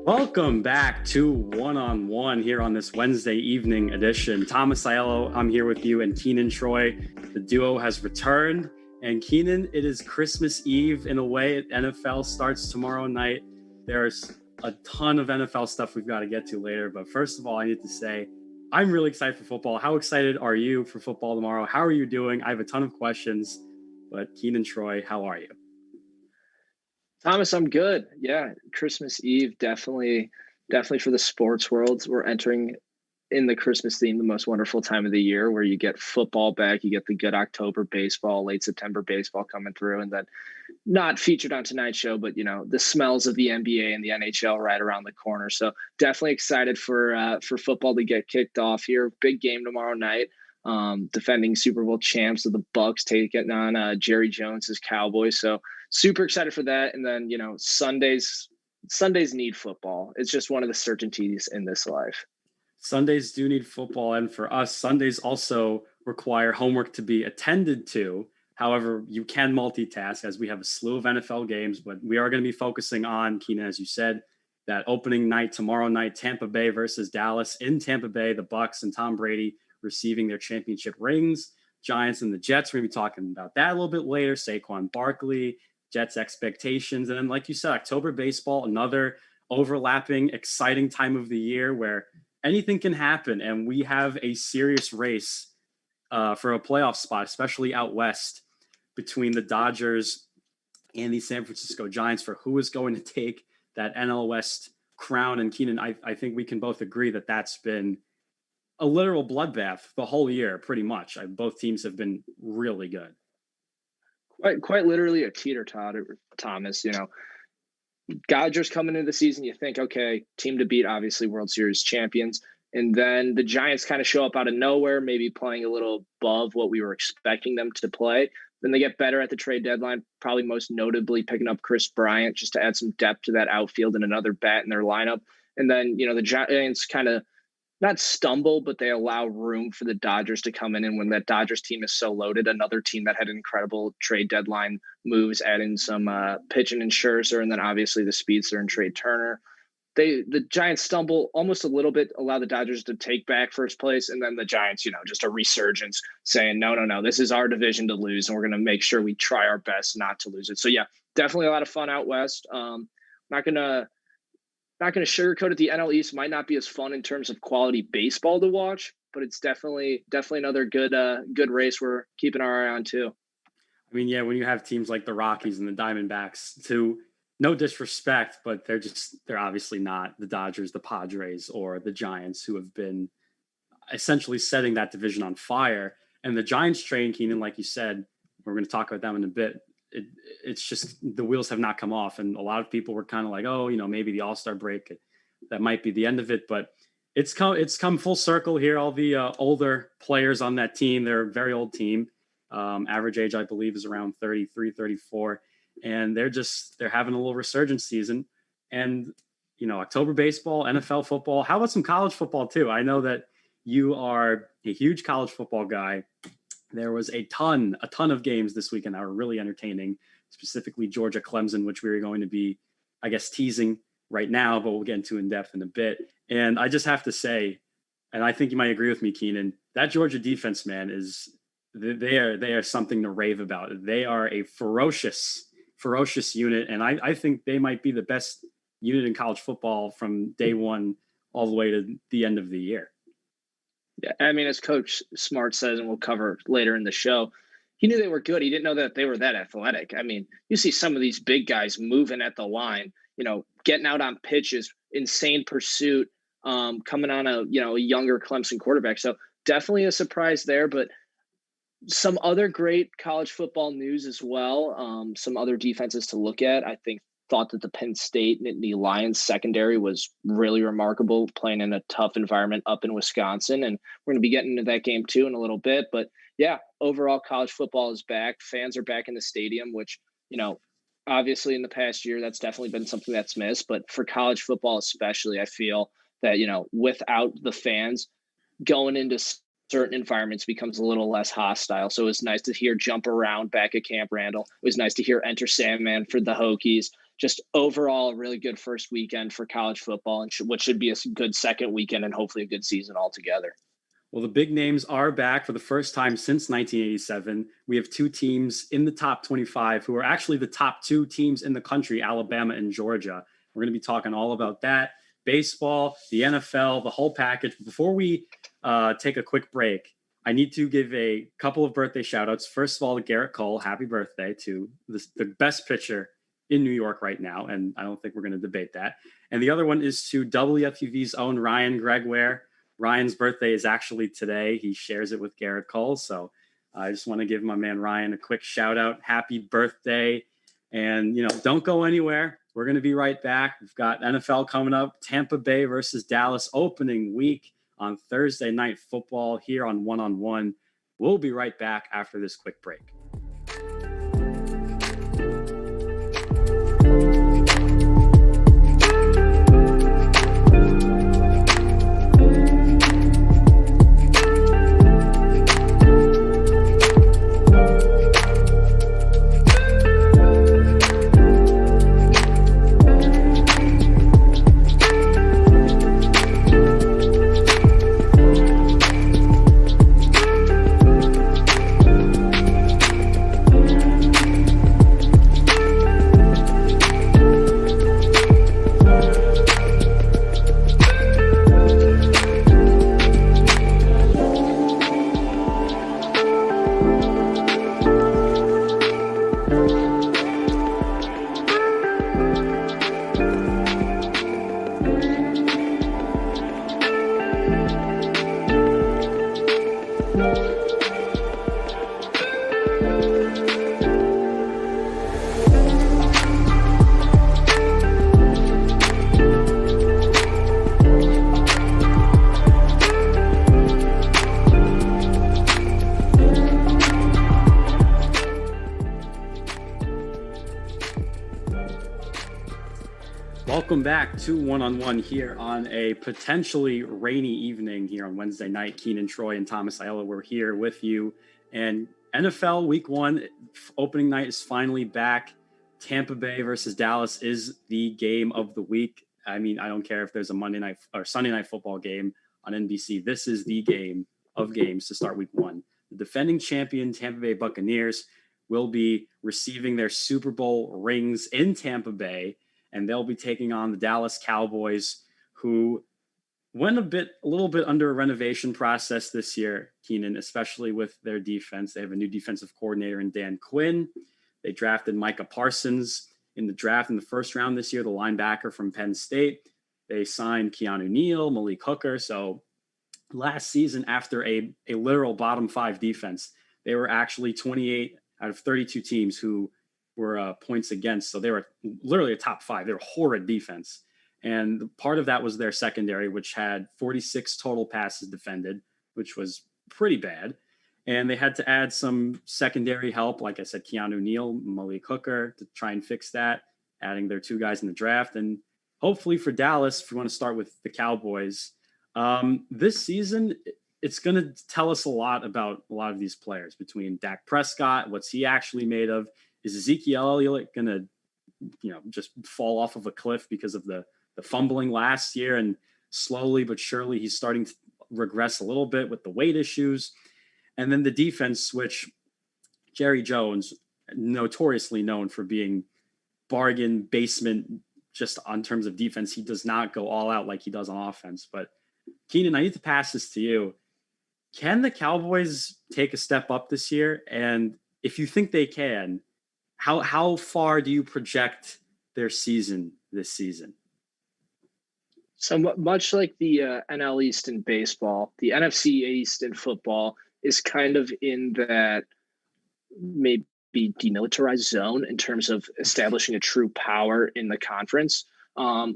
Welcome back to One on One here on this Wednesday evening edition. Thomas Aiello, I'm here with you, and Keenan Troy. The duo has returned. And Keenan, it is Christmas Eve in a way. NFL starts tomorrow night. There's a ton of NFL stuff we've got to get to later. But first of all, I need to say, I'm really excited for football. How excited are you for football tomorrow? How are you doing? I have a ton of questions. But Keenan Troy, how are you? Thomas, I'm good. Yeah, Christmas Eve, definitely for the sports world. We're entering in the Christmas theme, the most wonderful time of the year where you get football back, you get the good October baseball, late September baseball coming through, and then not featured on tonight's show, but the smells of the NBA and the NHL right around the corner. So definitely excited for football to get kicked off here. Big game tomorrow night. Defending Super Bowl champs of the Bucks taking on Jerry Jones's Cowboys. So super excited for that. And then, Sundays need football. It's just one of the certainties in this life. Sundays do need football. And for us, Sundays also require homework to be attended to. However, you can multitask as we have a slew of NFL games, but we are going to be focusing on, Keenan, as you said, that opening night tomorrow night, Tampa Bay versus Dallas. In Tampa Bay, the Bucks and Tom Brady receiving their championship rings. Giants and the Jets, we're going to be talking about that a little bit later. Saquon Barkley, Jets expectations. And then, like you said, October baseball, another overlapping, exciting time of the year where anything can happen. And we have a serious race for a playoff spot, especially out west between the Dodgers and the San Francisco Giants for who is going to take that NL West crown. And Keenan, I think we can both agree that that's been a literal bloodbath the whole year, pretty much. Both teams have been really good. Quite literally a teeter-totter, Thomas. Dodgers coming into the season, you think, okay, team to beat, obviously World Series champions. And then the Giants kind of show up out of nowhere, maybe playing a little above what we were expecting them to play. Then they get better at the trade deadline, probably most notably picking up Chris Bryant just to add some depth to that outfield and another bat in their lineup. And then, the Giants kind of not stumble, but they allow room for the Dodgers to come in. And when that Dodgers team is so loaded, another team that had incredible trade deadline moves, adding some pitching and Scherzer, and then obviously the speedster and Trey Turner. The Giants stumble almost a little bit, allow the Dodgers to take back first place. And then the Giants, just a resurgence saying, no, this is our division to lose. And we're going to make sure we try our best not to lose it. So yeah, definitely a lot of fun out West. Not going to sugarcoat it. The NL East might not be as fun in terms of quality baseball to watch, but it's definitely another good race we're keeping our eye on too. I mean, yeah, when you have teams like the Rockies and the Diamondbacks, to no disrespect, but they're obviously not the Dodgers, the Padres, or the Giants, who have been essentially setting that division on fire. And the Giants train, Keenan, like you said, we're going to talk about them in a bit. It's just the wheels have not come off. And a lot of people were kind of like, oh, maybe the All-Star break, that might be the end of it. But it's come full circle here. All the older players on that team, they're a very old team. Average age, I believe, is around 33, 34. And they're having a little resurgence season. And, October baseball, NFL football. How about some college football too? I know that you are a huge college football guy. There was a ton of games this weekend that were really entertaining, specifically Georgia Clemson, which we were going to be, I guess, teasing right now, but we'll get into in depth in a bit. And I just have to say, and I think you might agree with me, Keenan, that Georgia defense, man, they are something to rave about. They are a ferocious unit. And I think they might be the best unit in college football from day one all the way to the end of the year. Yeah, I mean, as Coach Smart says, and we'll cover later in the show, he knew they were good. He didn't know that they were that athletic. I mean, you see some of these big guys moving at the line, getting out on pitches, insane pursuit, coming on a younger Clemson quarterback. So definitely a surprise there, but some other great college football news as well. Some other defenses to look at. I thought that the Penn State Nittany Lions secondary was really remarkable, playing in a tough environment up in Wisconsin. And we're going to be getting into that game too in a little bit. But yeah, overall college football is back. Fans are back in the stadium, which, obviously in the past year, that's definitely been something that's missed. But for college football especially, I feel that, without the fans, going into certain environments becomes a little less hostile. So it was nice to hear Jump Around back at Camp Randall. It was nice to hear Enter Sandman for the Hokies. just overall a really good first weekend for college football, and what should be a good second weekend and hopefully a good season altogether. Well, the big names are back for the first time since 1987. We have two teams in the top 25 who are actually the top two teams in the country, Alabama and Georgia. We're going to be talking all about that, baseball, the NFL, the whole package. Before we take a quick break, I need to give a couple of birthday shout outs. First of all, to Garrett Cole, happy birthday to the best pitcher in New York right now. And I don't think we're going to debate that. And the other one is to WFUV's own Ryan Gregware. Ryan's birthday is actually today. He shares it with Garrett Cole. So I just want to give my man Ryan a quick shout out. Happy birthday. And, don't go anywhere. We're going to be right back. We've got NFL coming up, Tampa Bay versus Dallas opening week on Thursday Night Football here on One on One. We'll be right back after this quick break. Welcome back to One on One here on a potentially rainy evening here on Wednesday night. Keenan Troy and Thomas Ayala, we're here with you. And NFL Week 1 opening night is finally back. Tampa Bay versus Dallas is the game of the week. I mean, I don't care if there's a Monday night or Sunday night football game on NBC. This is the game of games to start Week 1. The defending champion Tampa Bay Buccaneers will be receiving their Super Bowl rings in Tampa Bay, and they'll be taking on the Dallas Cowboys, who went a little bit under a renovation process this year, Keenan, especially with their defense. They have a new defensive coordinator in Dan Quinn. They drafted Micah Parsons in the draft in the first round this year, the linebacker from Penn State. They signed Keanu Neal, Malik Hooker. So last season, after a literal bottom 5 defense, they were actually 28 out of 32 teams who were points against. So they were literally a top 5. They were horrid defense. And part of that was their secondary, which had 46 total passes defended, which was pretty bad. And they had to add some secondary help. Like I said, Keanu Neal, Malik Hooker to try and fix that, adding their 2 guys in the draft. And hopefully for Dallas, if we want to start with the Cowboys, this season, it's going to tell us a lot about a lot of these players, between Dak Prescott, what's he actually made of. Is Ezekiel Elliott going to, just fall off of a cliff because of the fumbling last year? And slowly but surely, he's starting to regress a little bit with the weight issues. And then the defense, which Jerry Jones, notoriously known for being bargain basement, just on terms of defense, he does not go all out like he does on offense. But Keenan, I need to pass this to you. Can the Cowboys take a step up this year? And if you think they can, how far do you project their season this season? So much like the NL East in baseball, the NFC East in football is kind of in that maybe demilitarized zone in terms of establishing a true power in the conference,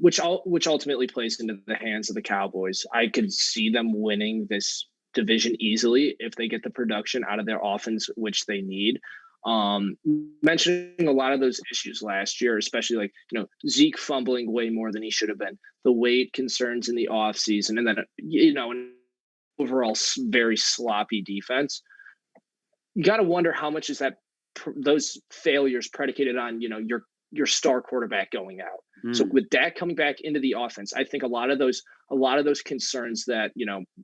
which ultimately plays into the hands of the Cowboys. I could see them winning this division easily if they get the production out of their offense, which they need. Mentioning a lot of those issues last year, especially Zeke fumbling way more than he should have been, the weight concerns in the offseason, and then, an overall very sloppy defense. You got to wonder how much is that those failures predicated on, your your star quarterback going out. So Mm. with Dak coming back into the offense, I think a lot of those concerns that,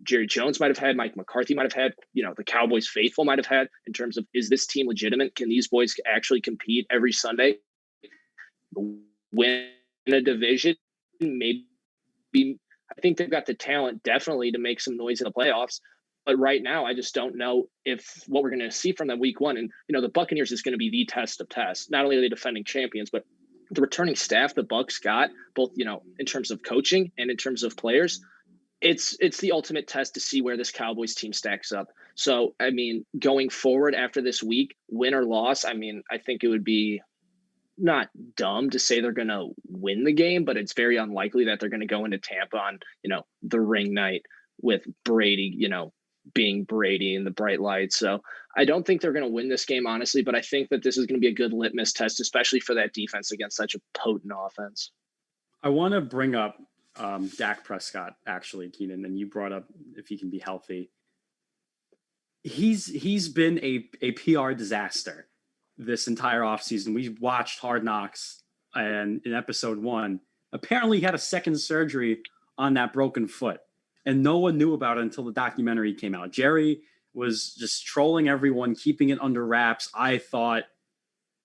Jerry Jones might have had, Mike McCarthy might have had, the Cowboys faithful might have had in terms of, is this team legitimate? Can these boys actually compete every Sunday, win a division? Maybe I think they've got the talent definitely to make some noise in the playoffs. But right now, I just don't know if what we're going to see from them week one. And, the Buccaneers is going to be the test of tests. Not only are they defending champions, but the returning staff the Bucs got, both, in terms of coaching and in terms of players, it's the ultimate test to see where this Cowboys team stacks up. So, I mean, going forward after this week, win or loss, I mean, I think it would be not dumb to say they're going to win the game, but it's very unlikely that they're going to go into Tampa on, the ring night with Brady, being Brady in the bright lights. So I don't think they're going to win this game, honestly, but I think that this is going to be a good litmus test, especially for that defense against such a potent offense. I want to bring up Dak Prescott, actually, Keenan, and you brought up if he can be healthy. He's been a PR disaster this entire offseason. We watched Hard Knocks, and in episode 1, apparently he had a second surgery on that broken foot, and no one knew about it until the documentary came out. Jerry was just trolling everyone, keeping it under wraps. I thought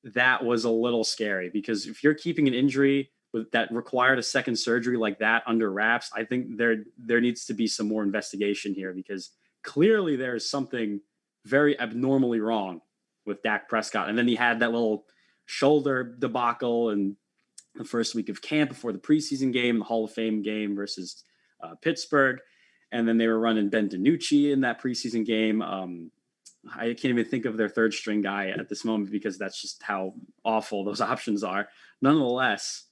that was a little scary, because if you're keeping an injury that required a second surgery like that under wraps, I think there needs to be some more investigation here, because clearly there's something very abnormally wrong with Dak Prescott. And then he had that little shoulder debacle in the first week of camp before the preseason game, the Hall of Fame game versus Pittsburgh. And then they were running Ben DiNucci in that preseason game. I can't even think of their third string guy at this moment, because that's just how awful those options are. Nonetheless,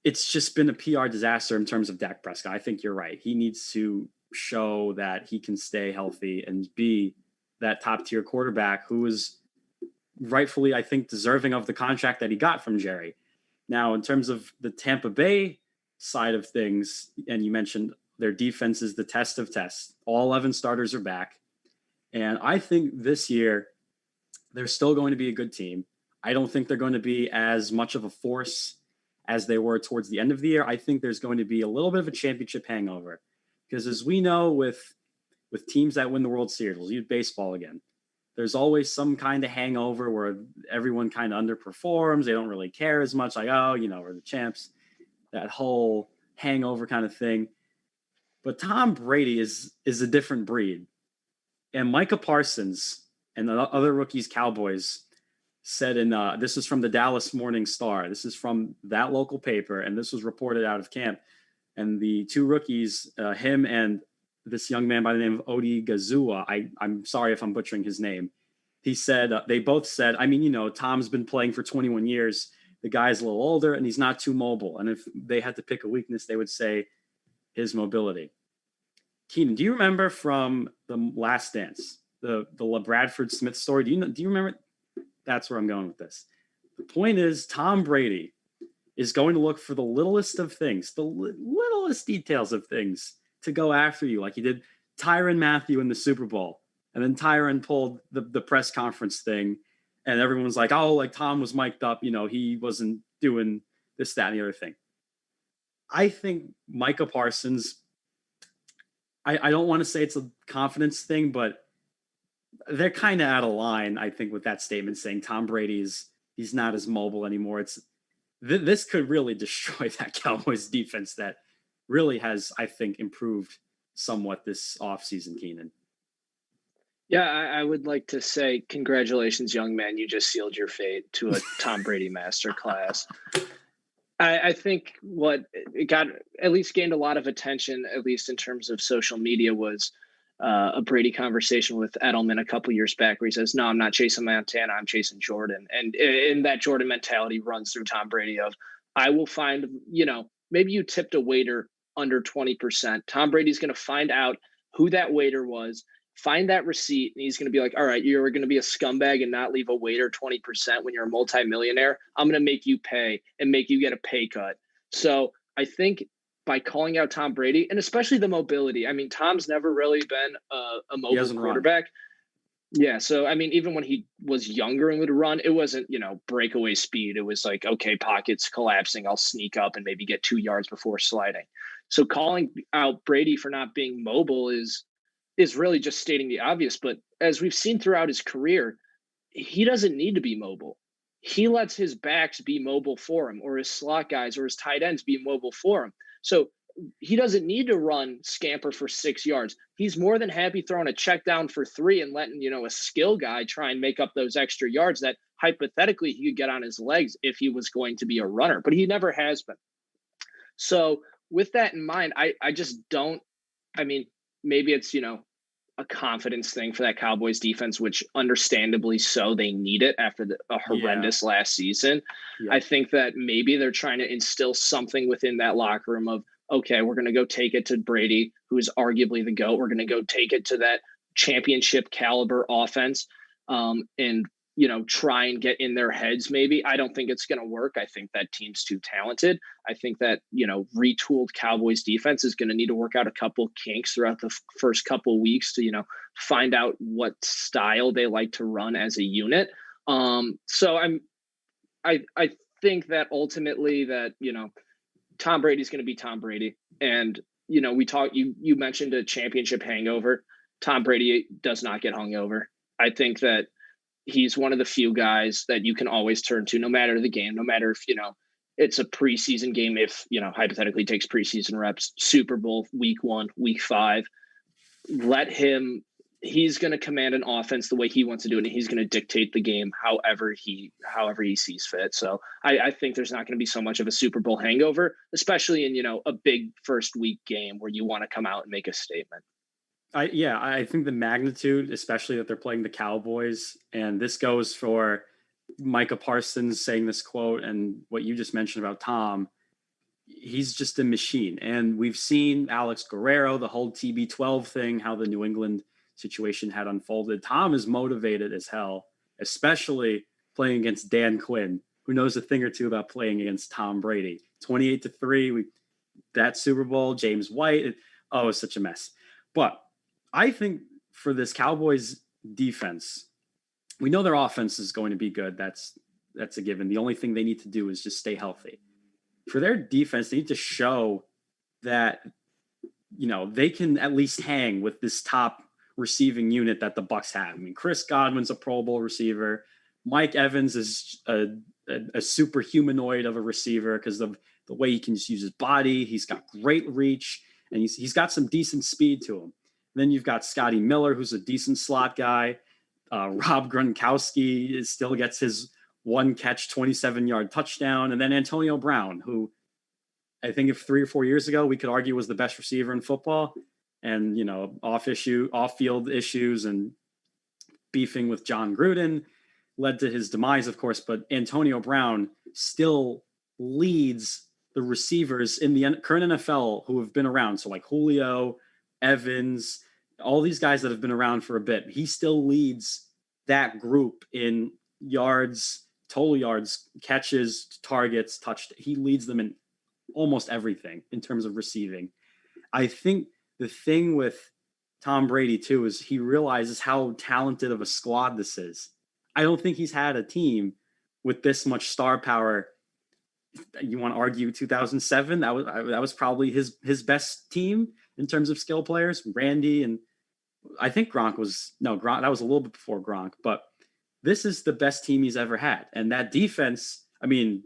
it's just been a PR disaster in terms of Dak Prescott. I think you're right. He needs to show that he can stay healthy and be that top tier quarterback who is rightfully, I think, deserving of the contract that he got from Jerry. Now, in terms of the Tampa Bay side of things, and you mentioned their defense is the test of tests. All 11 starters are back. And I think this year they're still going to be a good team. I don't think they're going to be as much of a force as they were towards the end of the year. I think there's going to be a little bit of a championship hangover, because as we know with teams that win the World Series, we'll use baseball again, there's always some kind of hangover where everyone kind of underperforms. They don't really care as much, like, oh, we're the champs, that whole hangover kind of thing. But Tom Brady is a different breed. And Micah Parsons and the other rookies, Cowboys, said this is from the Dallas Morning Star. This is from that local paper, and this was reported out of camp. And the two rookies, him and this young man by the name of Odi Gazua, I'm sorry if I'm butchering his name. He said, they both said, Tom's been playing for 21 years. The guy's a little older, and he's not too mobile. And if they had to pick a weakness, they would say his mobility. Keenan, do you remember from The Last Dance, the Bradford Smith story? Do you remember? That's where I'm going with this. The point is, Tom Brady is going to look for the littlest of things, the littlest details of things to go after you, like he did Tyrann Mathieu in the Super Bowl. And then Tyrann pulled the press conference thing, and everyone's like, oh, like Tom was mic'd up, he wasn't doing this, that, and the other thing. I think Micah Parsons, I don't want to say it's a confidence thing, but they're kind of out of line, I think, with that statement saying Tom Brady's he's not as mobile anymore. This could really destroy that Cowboys defense that really has, I think, improved somewhat this offseason, Keenan. Yeah, I would like to say congratulations, young man. You just sealed your fate to a Tom Brady masterclass. I think what it got at least gained a lot of attention, at least in terms of social media, was a Brady conversation with Edelman a couple years back where he says, no, I'm not chasing Montana, I'm chasing Jordan. And in that Jordan mentality runs through Tom Brady of, I will find, maybe you tipped a waiter under 20%. Tom Brady's going to find out who that waiter was, find that receipt, and he's going to be like, all right, you're going to be a scumbag and not leave a waiter 20% when you're a multimillionaire. I'm going to make you pay and make you get a pay cut. So I think by calling out Tom Brady, and especially the mobility, I mean, Tom's never really been a mobile quarterback. Yeah, so I mean, even when he was younger and would run, it wasn't, breakaway speed. It was like, okay, pockets collapsing, I'll sneak up and maybe get 2 yards before sliding. So calling out Brady for not being mobile is really just stating the obvious. But as we've seen throughout his career, he doesn't need to be mobile. He lets his backs be mobile for him, or his slot guys or his tight ends be mobile for him. So he doesn't need to run scamper for 6 yards. He's more than happy throwing a check down for three and letting, a skill guy try and make up those extra yards that hypothetically he could get on his legs if he was going to be a runner, but he never has been. So with that in mind, I just don't, I mean, maybe it's, a confidence thing for that Cowboys defense, which understandably so, they need it after a Yeah. horrendous last season. I Yep. think that maybe they're trying to instill something within that locker room of, okay, we're going to go take it to Brady, who is arguably the GOAT. We're going to go take it to that championship caliber offense. And try and get in their heads. Maybe I don't think it's going to work. I think that team's too talented. I think that retooled Cowboys defense is going to need to work out a couple kinks throughout the first couple weeks to find out what style they like to run as a unit. So I think that ultimately that Tom Brady's going to be Tom Brady, and we talked. You mentioned a championship hangover. Tom Brady does not get hungover. I think that he's one of the few guys that you can always turn to, no matter the game, no matter if it's a preseason game, if hypothetically takes preseason reps, Super Bowl week 1, week 5. Let him. He's going to command an offense the way he wants to do it, and he's going to dictate the game however he sees fit. So I think there's not going to be so much of a Super Bowl hangover, especially in a big first week game where you want to come out and make a statement. I think the magnitude, especially that they're playing the Cowboys, and this goes for Micah Parsons saying this quote and what you just mentioned about Tom. He's just a machine. And we've seen Alex Guerrero, the whole TB12 thing, how the New England situation had unfolded. Tom is motivated as hell, especially playing against Dan Quinn, who knows a thing or two about playing against Tom Brady. 28-3, that Super Bowl, James White. It was such a mess. But I think for this Cowboys defense, we know their offense is going to be good. That's a given. The only thing they need to do is just stay healthy. For their defense, they need to show that they can at least hang with this top receiving unit that the Bucs have. I mean, Chris Godwin's a Pro Bowl receiver. Mike Evans is a super humanoid of a receiver because of the way he can just use his body. He's got great reach, and he's got some decent speed to him. Then you've got Scotty Miller, who's a decent slot guy. Rob Gronkowski still gets his one catch, 27-yard touchdown. And then Antonio Brown, who I think if 3 or 4 years ago, we could argue was the best receiver in football, and, off-field issues and beefing with John Gruden led to his demise, of course. But Antonio Brown still leads the receivers in the current NFL who have been around. So like Julio, Evans, all these guys that have been around for a bit. He still leads that group in yards, total yards, catches, targets, touched. He leads them in almost everything in terms of receiving. I think the thing with Tom Brady too is he realizes how talented of a squad this is. I don't think he's had a team with this much star power. You want to argue 2007? That was probably his best team in terms of skill players. Randy, and I think Gronk was Gronk. That was a little bit before Gronk, but this is the best team he's ever had. And that defense, I mean,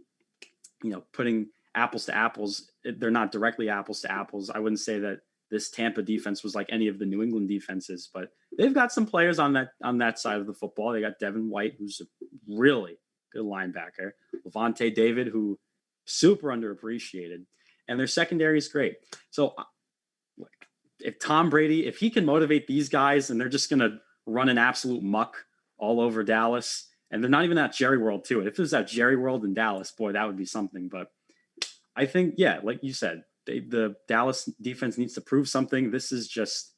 putting apples to apples, they're not directly apples to apples. I wouldn't say that this Tampa defense was like any of the New England defenses, but they've got some players on that side of the football. They got Devin White, who's a really good linebacker. Levante David, who super underappreciated, and their secondary is great. So if Tom Brady, if he can motivate these guys and they're just going to run an absolute muck all over Dallas, and they're not even at Jerry World too. If it was at Jerry World in Dallas, boy, that would be something. But I think, yeah, like you said, the Dallas defense needs to prove something. This is just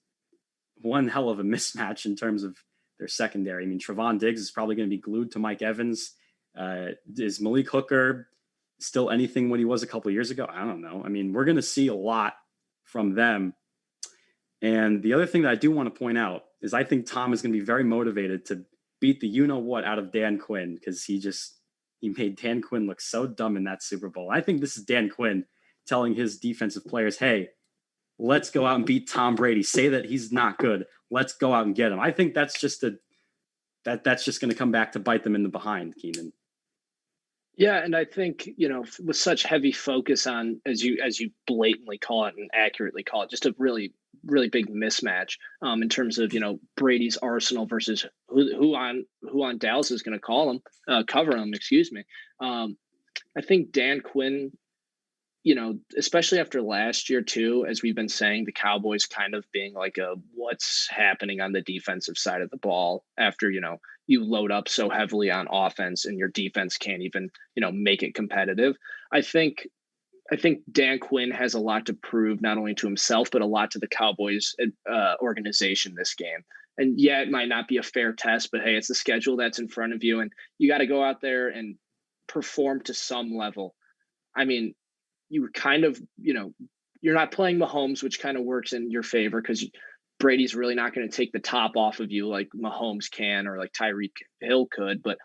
one hell of a mismatch in terms of their secondary. I mean, Trevon Diggs is probably going to be glued to Mike Evans. Is Malik Hooker still anything what he was a couple of years ago? I don't know. I mean, we're going to see a lot from them. And the other thing that I do want to point out is I think Tom is going to be very motivated to beat the you know what out of Dan Quinn, because he made Dan Quinn look so dumb in that Super Bowl. I think this is Dan Quinn telling his defensive players, hey, let's go out and beat Tom Brady. Say that he's not good. Let's go out and get him. I think that's just that's just going to come back to bite them in the behind, Keenan. Yeah, and I think, with such heavy focus on, as you blatantly call it and accurately call it, just a really really big mismatch in terms of Brady's arsenal versus who on Dallas is going to cover him. Excuse me. I think Dan Quinn, especially after last year too, as we've been saying, the Cowboys kind of being like a what's happening on the defensive side of the ball after, you load up so heavily on offense and your defense can't even, make it competitive. I think Dan Quinn has a lot to prove, not only to himself, but a lot to the Cowboys organization this game. And yeah, it might not be a fair test, but hey, it's the schedule that's in front of you, and you got to go out there and perform to some level. I mean, you kind of, you're not playing Mahomes, which kind of works in your favor because Brady's really not going to take the top off of you like Mahomes can or like Tyreek Hill could. But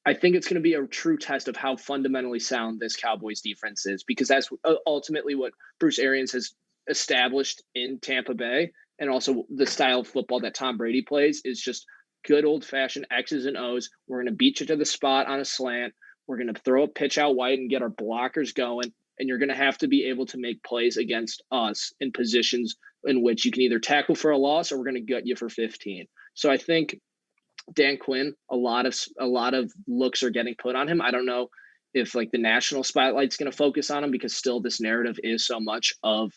I think it's going to be a true test of how fundamentally sound this Cowboys defense is, because that's ultimately what Bruce Arians has established in Tampa Bay. And also the style of football that Tom Brady plays is just good old fashioned X's and O's. We're going to beat you to the spot on a slant. We're going to throw a pitch out wide and get our blockers going. And you're going to have to be able to make plays against us in positions in which you can either tackle for a loss or we're going to gut you for 15. So I think Dan Quinn, a lot of looks are getting put on him. I don't know if like the national spotlight's going to focus on him, because still this narrative is so much of,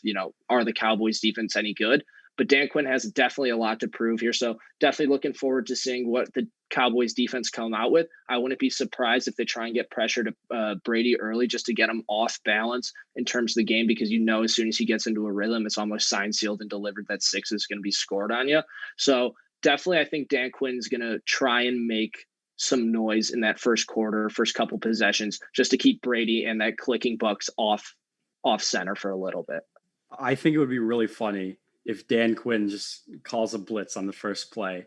are the Cowboys defense any good? But Dan Quinn has definitely a lot to prove here. So definitely looking forward to seeing what the Cowboys defense come out with. I wouldn't be surprised if they try and get pressure to Brady early just to get him off balance in terms of the game, because as soon as he gets into a rhythm, it's almost signed, sealed, and delivered that 6 is going to be scored on you. So definitely I think Dan Quinn is going to try and make some noise in that first quarter, first couple possessions, just to keep Brady and that clicking Bucks off center for a little bit. I think it would be really funny if Dan Quinn just calls a blitz on the first play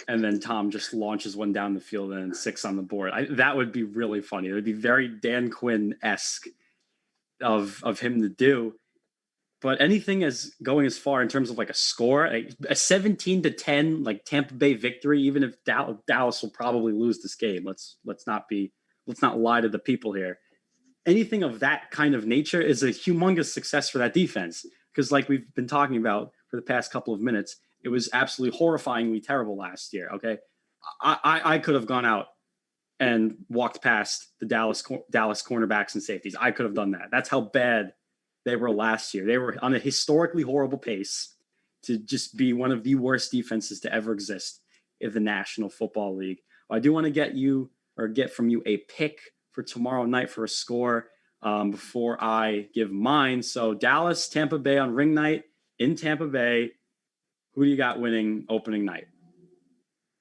and then Tom just launches one down the field and 6 on the board. That would be really funny. It would be very Dan Quinn-esque of him to do. But anything as going as far in terms of like a score, a 17-10 like Tampa Bay victory, even if Dallas will probably lose this game. Let's not lie to the people here. Anything of that kind of nature is a humongous success for that defense, because like we've been talking about for the past couple of minutes, it was absolutely horrifyingly terrible last year. Okay, I could have gone out and walked past the Dallas cornerbacks and safeties. I could have done that. That's how bad they were last year. They were on a historically horrible pace to just be one of the worst defenses to ever exist in the National Football League. I do want to get from you a pick for tomorrow night for a score before I give mine. So Dallas, Tampa Bay on ring night in Tampa Bay. Who do you got winning opening night?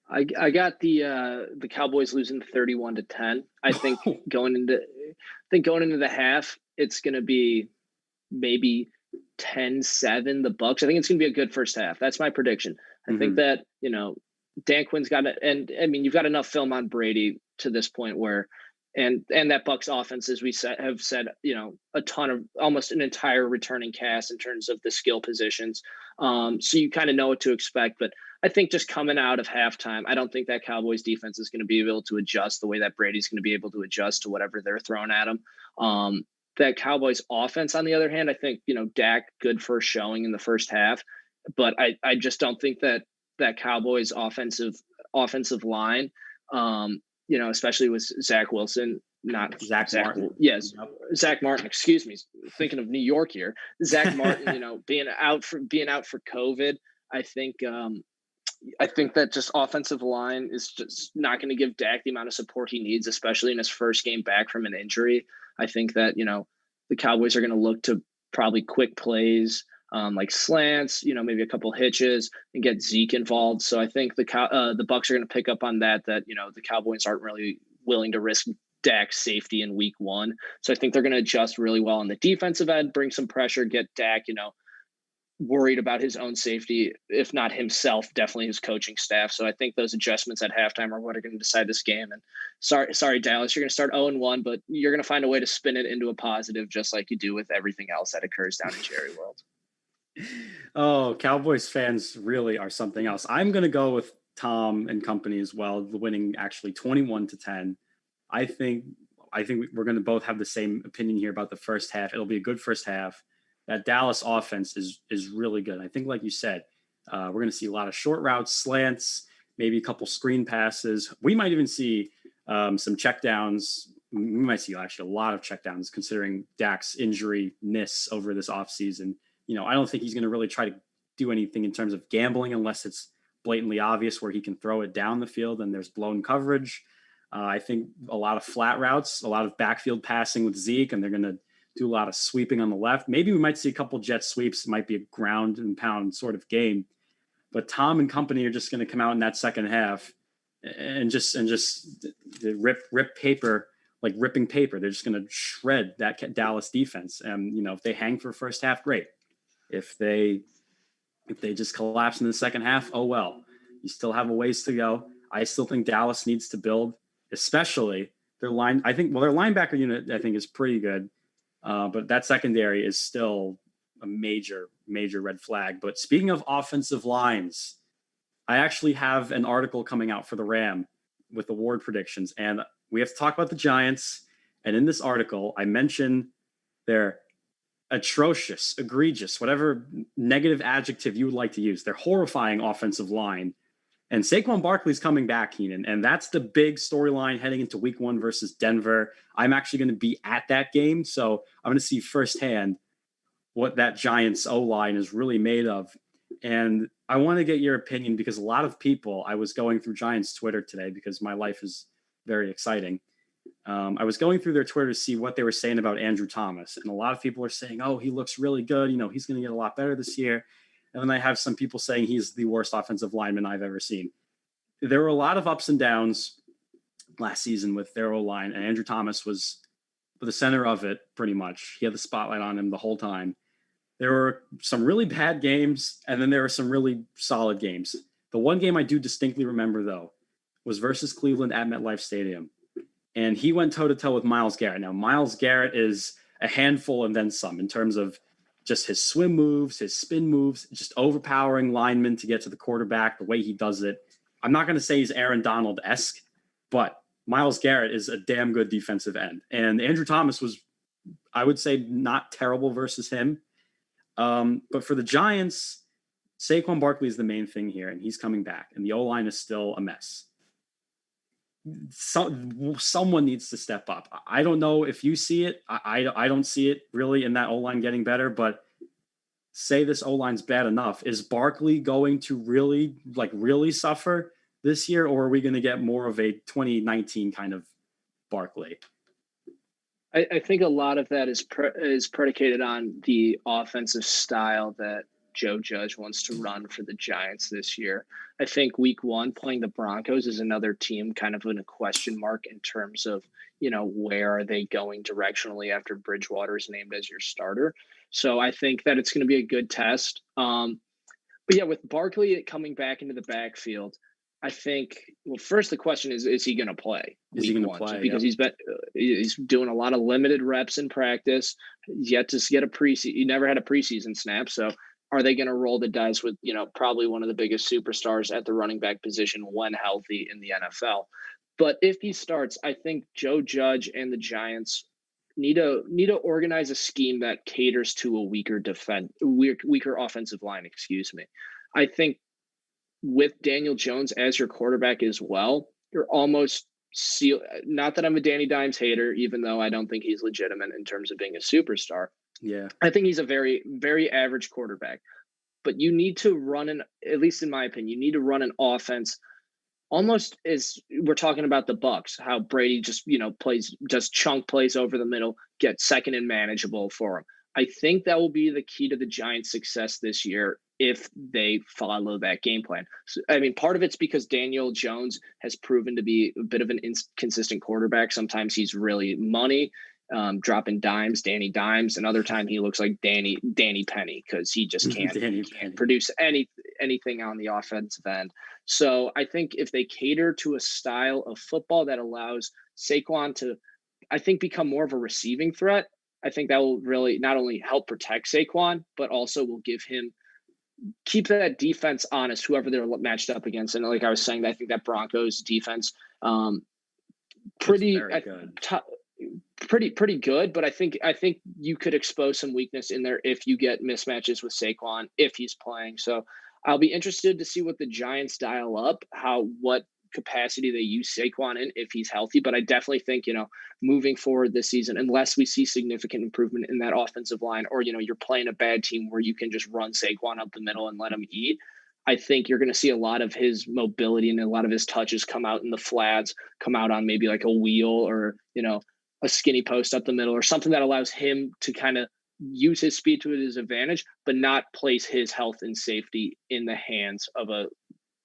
I got the Cowboys losing 31-10. I think going into the half, it's going to be maybe 10-7 the Bucks. I think it's going to be a good first half. That's my prediction. I think that, Dan Quinn's got it. And I mean, you've got enough film on Brady to this point where, and that Bucks offense, as we have said, a ton of almost an entire returning cast in terms of the skill positions. So you kind of know what to expect, but I think just coming out of halftime, I don't think that Cowboys defense is going to be able to adjust the way that Brady's going to be able to adjust to whatever they're throwing at him. That Cowboys offense, on the other hand, I think, Dak, good first showing in the first half, but I just don't think that Cowboys offensive line, especially with Zach Wilson, not Zach Martin. Yes. Yep. Zach Martin, excuse me. Thinking of New York here. Zach Martin, being out for COVID. I think that just offensive line is just not going to give Dak the amount of support he needs, especially in his first game back from an injury. I think that, the Cowboys are going to look to probably quick plays, like slants, maybe a couple hitches, and get Zeke involved. So I think the Bucks are going to pick up on that, the Cowboys aren't really willing to risk Dak's safety in week 1. So I think they're going to adjust really well on the defensive end, bring some pressure, get Dak, worried about his own safety, if not himself, definitely his coaching staff. So I think those adjustments at halftime are what are going to decide this game. And sorry, Dallas, you're going to start 0-1, but you're going to find a way to spin it into a positive, just like you do with everything else that occurs down in Jerry World. Oh, Cowboys fans really are something else. I'm going to go with Tom and company as well, the winning actually 21-10. I think we're going to both have the same opinion here about the first half. It'll be a good first half. That Dallas offense is really good. I think, like you said, we're going to see a lot of short routes, slants, maybe a couple screen passes. We might even see some checkdowns. We might see actually a lot of checkdowns considering Dak's injury-ness over this offseason. I don't think he's going to really try to do anything in terms of gambling unless it's blatantly obvious where he can throw it down the field and there's blown coverage. I think a lot of flat routes, a lot of backfield passing with Zeke, and they're going to do a lot of sweeping on the left. Maybe we might see a couple jet sweeps. It might be a ground and pound sort of game. But Tom and company are just going to come out in that second half and just rip paper, like ripping paper. They're just going to shred that Dallas defense. And, if they hang for first half, great. If they just collapse in the second half, oh well. You still have a ways to go. I still think Dallas needs to build, especially their line. Their linebacker unit, I think, is pretty good. But that secondary is still a major red flag. But speaking of offensive lines, I actually have an article coming out for the Ram with award predictions. And we have to talk about the Giants. And in this article, I mention their atrocious, egregious, whatever negative adjective you would like to use, their horrifying offensive line. And Saquon Barkley's coming back, Keenan, and that's the big storyline heading into week 1 versus Denver. I'm actually going to be at that game, so I'm going to see firsthand what that Giants O-line is really made of. And I want to get your opinion because a lot of people, I was going through Giants Twitter today because my life is very exciting. I was going through their Twitter to see what they were saying about Andrew Thomas. And a lot of people are saying, oh, he looks really good. He's going to get a lot better this year. And then I have some people saying he's the worst offensive lineman I've ever seen. There were a lot of ups and downs last season with their O-line, and Andrew Thomas was the center of it pretty much. He had the spotlight on him the whole time. There were some really bad games, and then there were some really solid games. The one game I do distinctly remember, though, was versus Cleveland at MetLife Stadium. And he went toe-to-toe with Myles Garrett. Now, Myles Garrett is a handful and then some in terms of just his swim moves, his spin moves, just overpowering linemen to get to the quarterback, the way he does it. I'm not going to say he's Aaron Donald-esque, but Myles Garrett is a damn good defensive end. And Andrew Thomas was, I would say, not terrible versus him. But for the Giants, Saquon Barkley is the main thing here, and he's coming back. And the O-line is still a mess. Someone needs to step up. I don't know if you see it. I don't see it really in that O-line getting better, but say this O-line's bad enough. Is Barkley going to really suffer this year, or are we going to get more of a 2019 kind of Barkley? I think a lot of that is predicated on the offensive style that Joe Judge wants to run for the Giants this year. I think week 1 playing the Broncos is another team kind of in a question mark in terms of, where are they going directionally after Bridgewater is named as your starter. So I think that it's going to be a good test. But yeah, with Barkley coming back into the backfield, I think, well, first the question is he going to play? Is he going to play? Because he's doing a lot of limited reps in practice. He's yet to get a preseason. He never had a preseason snap. So are they going to roll the dice with, probably one of the biggest superstars at the running back position when healthy in the NFL? But if he starts, I think Joe Judge and the Giants need to organize a scheme that caters to a weaker offensive line. Excuse me. I think with Daniel Jones as your quarterback as well, you're almost sealed. Not that I'm a Danny Dimes hater, even though I don't think he's legitimate in terms of being a superstar. Yeah, I think he's a very, very average quarterback. But you need to run at least in my opinion, you need to run an offense almost as we're talking about the Bucs, how Brady just chunk plays over the middle, get second and manageable for him. I think that will be the key to the Giants' success this year if they follow that game plan. So, part of it's because Daniel Jones has proven to be a bit of an inconsistent quarterback. Sometimes he's really money. dropping dimes, Danny Dimes. Another time he looks like Danny Penny because he just can't Danny he can't Penny. produce anything on the offensive end. So I think if they cater to a style of football that allows Saquon to, I think, become more of a receiving threat, I think that will really not only help protect Saquon, but also will give him keep that defense honest, whoever they're matched up against. And like I was saying, I think that Broncos defense, pretty very good. pretty good. But I think you could expose some weakness in there if you get mismatches with Saquon if he's playing. So I'll be interested to see what the Giants dial up, what capacity they use Saquon in if he's healthy. But I definitely think, moving forward this season, unless we see significant improvement in that offensive line, or, you're playing a bad team where you can just run Saquon up the middle and let him eat, I think you're going to see a lot of his mobility and a lot of his touches come out in the flats, come out on maybe like a wheel or, a skinny post up the middle or something that allows him to kind of use his speed to his advantage, but not place his health and safety in the hands of a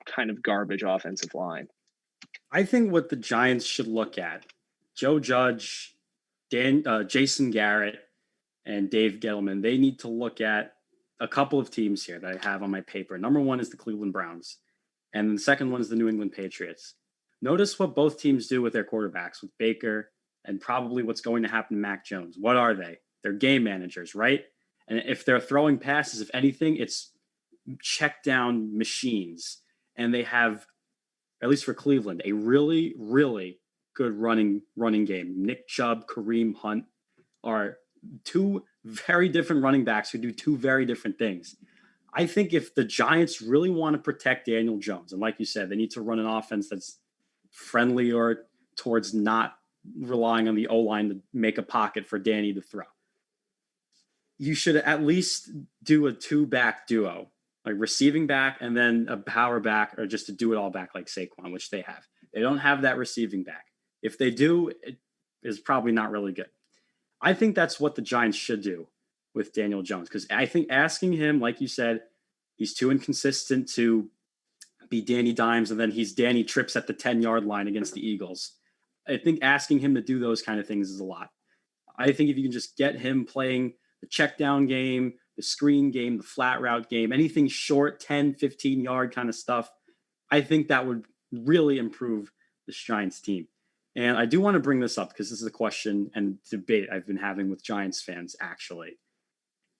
kind of garbage offensive line. I think what the Giants should look at, Joe Judge, Jason Garrett, and Dave Gettleman, they need to look at a couple of teams here that I have on my paper. Number one is the Cleveland Browns, and the second one is the New England Patriots. Notice what both teams do with their quarterbacks, with Baker, and probably what's going to happen to Mac Jones. What are they? They're game managers, right? And if they're throwing passes, if anything, it's check down machines. And they have, at least for Cleveland, a really, really good running game. Nick Chubb, Kareem Hunt are two very different running backs who do two very different things. I think if the Giants really want to protect Daniel Jones, and like you said, they need to run an offense that's friendly or towards not relying on the O-line to make a pocket for Danny to throw, you should at least do a two-back duo, like receiving back and then a power back, or just to do it all back like Saquon, which they have. They don't have that receiving back. If they do, it is probably not really good. I think that's what the Giants should do with Daniel Jones, because I think asking him, like you said, he's too inconsistent to be Danny Dimes, and then he's Danny Trips at the 10-yard line against the Eagles. I think asking him to do those kind of things is a lot. I think if you can just get him playing the check down game, the screen game, the flat route game, anything short, 10, 15-yard kind of stuff, I think that would really improve the Giants team. And I do want to bring this up because this is a question and debate I've been having with Giants fans, actually.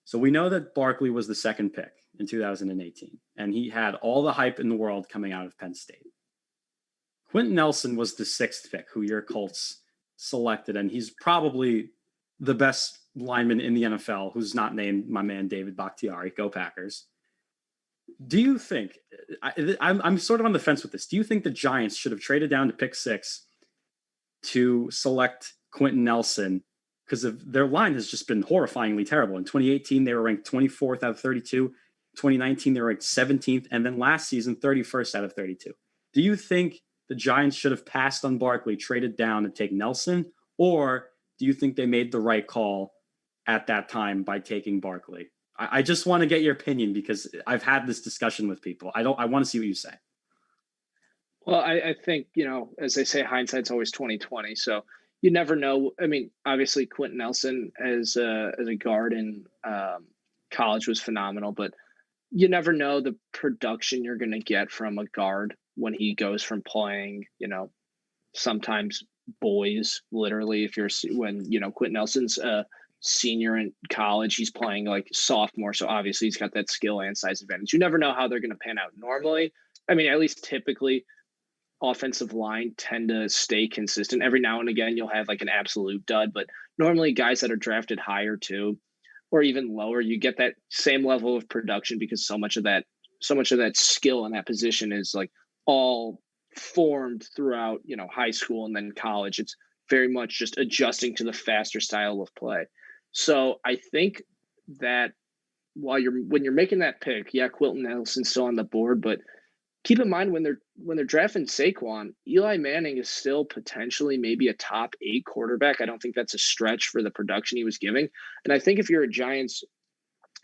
So we know that Barkley was the second pick in 2018, and he had all the hype in the world coming out of Penn State. Quentin Nelson was the sixth pick, who your Colts selected, and he's probably the best lineman in the NFL who's not named my man David Bakhtiari. Go Packers. Do you think, I'm sort of on the fence with this, do you think the Giants should have traded down to pick 6 to select Quentin Nelson? Because their line has just been horrifyingly terrible. In 2018, they were ranked 24th out of 32. 2019, they were ranked 17th. And then last season, 31st out of 32. Do you think the Giants should have passed on Barkley, traded down to take Nelson? Or do you think they made the right call at that time by taking Barkley? I just want to get your opinion because I've had this discussion with people. I want to see what you say. Well, I think, as they say, hindsight's always 20/20. So you never know. I mean, obviously Quentin Nelson as a guard in college was phenomenal, but you never know the production you're going to get from a guard when he goes from playing, sometimes boys, literally, when Quentin Nelson's senior in college, he's playing like sophomore. So obviously he's got that skill and size advantage. You never know how they're going to pan out. Normally, I mean, at least typically, offensive line tend to stay consistent. Every now and again, you'll have like an absolute dud, but normally guys that are drafted higher too, or even lower, you get that same level of production because so much of that skill in that position is like all formed throughout, high school and then college. It's very much just adjusting to the faster style of play. So I think that when you're making that pick, yeah, Quentin Nelson's still on the board, but keep in mind when they're drafting Saquon, Eli Manning is still potentially maybe a top 8 quarterback. I don't think that's a stretch for the production he was giving. And I think if you're a Giants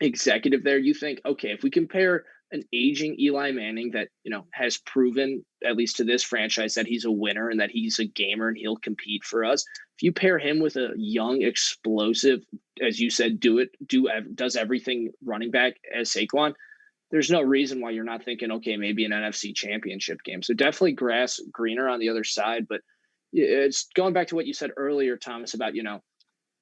executive there, you think, okay, if we compare an aging Eli Manning that, has proven, at least to this franchise, that he's a winner and that he's a gamer and he'll compete for us. If you pair him with a young, explosive, as you said, does everything running back as Saquon, there's no reason why you're not thinking, okay, maybe an NFC championship game. So definitely grass greener on the other side. But it's going back to what you said earlier, Thomas, about,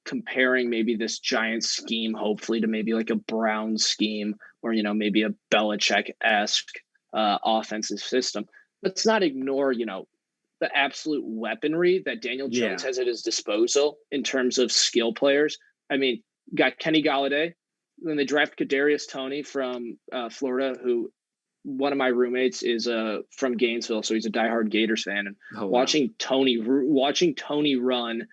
comparing maybe this Giants scheme, hopefully, to maybe like a Brown scheme or, maybe a Belichick-esque offensive system. Let's not ignore, the absolute weaponry that Daniel Jones Yeah. has at his disposal in terms of skill players. I mean, got Kenny Galladay. Then they draft Kadarius Toney from Florida, who one of my roommates is from Gainesville, so he's a diehard Gators fan. And Oh, wow. watching Tony run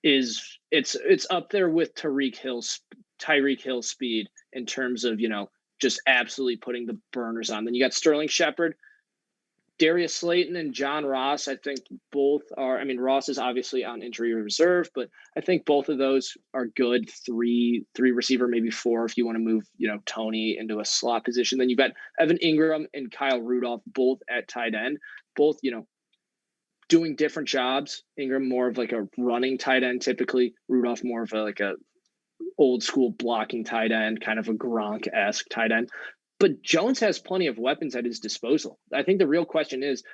it's up there with Tyreek Hill speed in terms of, just absolutely putting the burners on. Then you got Sterling Shepard, Darius Slayton, and John Ross. I think both are. I mean, Ross is obviously on injury reserve, but I think both of those are good three receiver, maybe four if you want to move, Tony into a slot position. Then you've got Evan Ingram and Kyle Rudolph, both at tight end, both, doing different jobs. Ingram more of like a running tight end, typically. Rudolph more of a old school blocking tight end, kind of a Gronk-esque tight end. But Jones has plenty of weapons at his disposal. I think the real question is,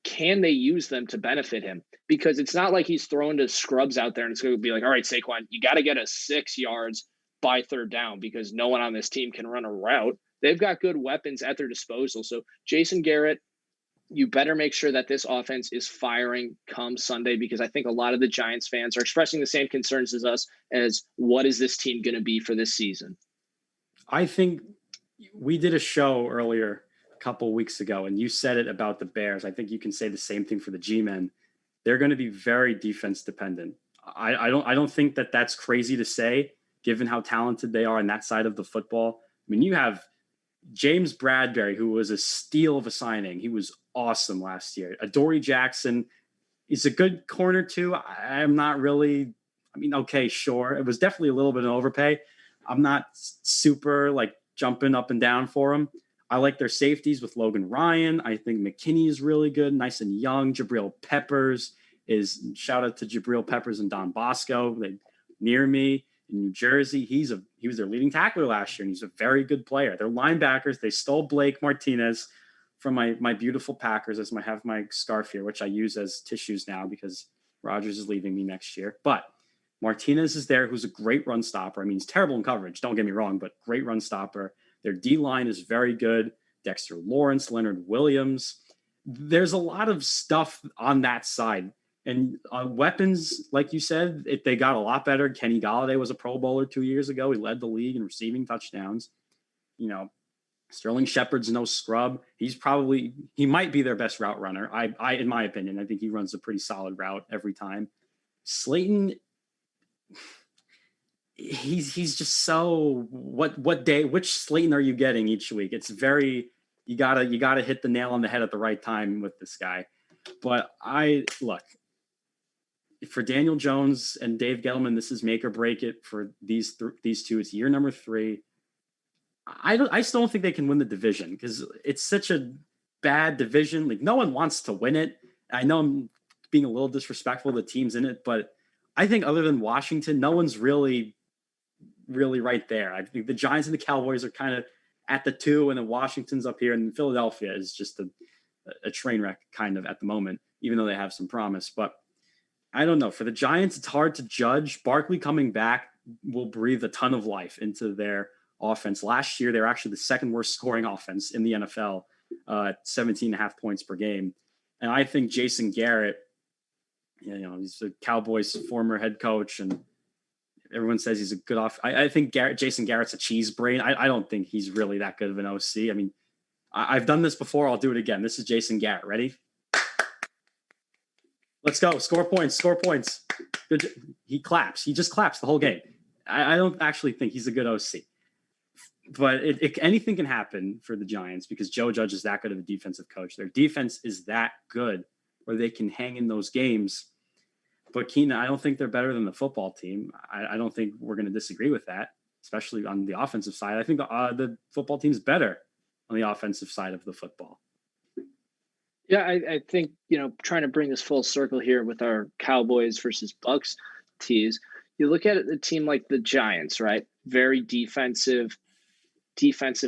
can they use them to benefit him? Because it's not like he's throwing to scrubs out there and it's going to be like, all right, Saquon, you got to get us 6 yards by third down because no one on this team can run a route. They've got good weapons at their disposal. So Jason Garrett, you better make sure that this offense is firing come Sunday, because I think a lot of the Giants fans are expressing the same concerns as us as what is this team going to be for this season? I think we did a show earlier a couple weeks ago, and you said it about the Bears. I think you can say the same thing for the G-men. They're going to be very defense dependent. I don't think that that's crazy to say, given how talented they are on that side of the football. I mean, you have James Bradbury, who was a steal of a signing. He was awesome last year. Adoree Jackson is a good corner too. I'm not really, okay, sure. It was definitely a little bit of an overpay. I'm not super like jumping up and down for him. I like their safeties with Logan Ryan. I think McKinney is really good, nice and young. Jabril Peppers shout out to Jabril Peppers and Don Bosco. They near me in New Jersey. He was their leading tackler last year, and he's a very good player. They're linebackers. They stole Blake Martinez from my beautiful Packers, as I have my scarf here, which I use as tissues now because Rodgers is leaving me next year. But Martinez is there, who's a great run stopper. I mean, he's terrible in coverage, don't get me wrong, but great run stopper. Their D-line is very good. Dexter Lawrence, Leonard Williams. There's a lot of stuff on that side. And weapons, like you said, they got a lot better. Kenny Galladay was a Pro Bowler 2 years ago. He led the league in receiving touchdowns. Sterling Shepard's no scrub. He might be their best route runner. I in my opinion, I think he runs a pretty solid route every time. Slayton, he's just so which Slayton are you getting each week? It's very, you gotta hit the nail on the head at the right time with this guy. But for Daniel Jones and Dave Gettleman, this is make or break it for these two. It's year number 3. I still don't think they can win the division because it's such a bad division. Like, no one wants to win it. I know I'm being a little disrespectful to the teams in it, but I think other than Washington, no one's really right there. I think the Giants and the Cowboys are kind of at the 2, and then Washington's up here, and Philadelphia is just a train wreck kind of at the moment, even though they have some promise. But I don't know. For the Giants, it's hard to judge. Barkley coming back will breathe a ton of life into their offense. Last year, they're actually the second worst scoring offense in the NFL at 17.5 points per game. And I think Jason Garrett, he's the Cowboys former head coach, and everyone says he's a good I think Jason Garrett's a cheese brain. I don't think he's really that good of an OC. I mean, I've done this before. I'll do it again. This is Jason Garrett. Ready? Let's go. Score points. Good. He claps. He just claps the whole game. I don't actually think he's a good OC. But anything can happen for the Giants because Joe Judge is that good of a defensive coach. Their defense is that good where they can hang in those games. But Keenan, I don't think they're better than the football team. I don't think we're going to disagree with that. especially on the offensive side. I think the football team's better on the offensive side of the football. Yeah, I think, trying to bring this full circle here with our Cowboys versus Bucks tees, you look at a team like the Giants, right? Very defensive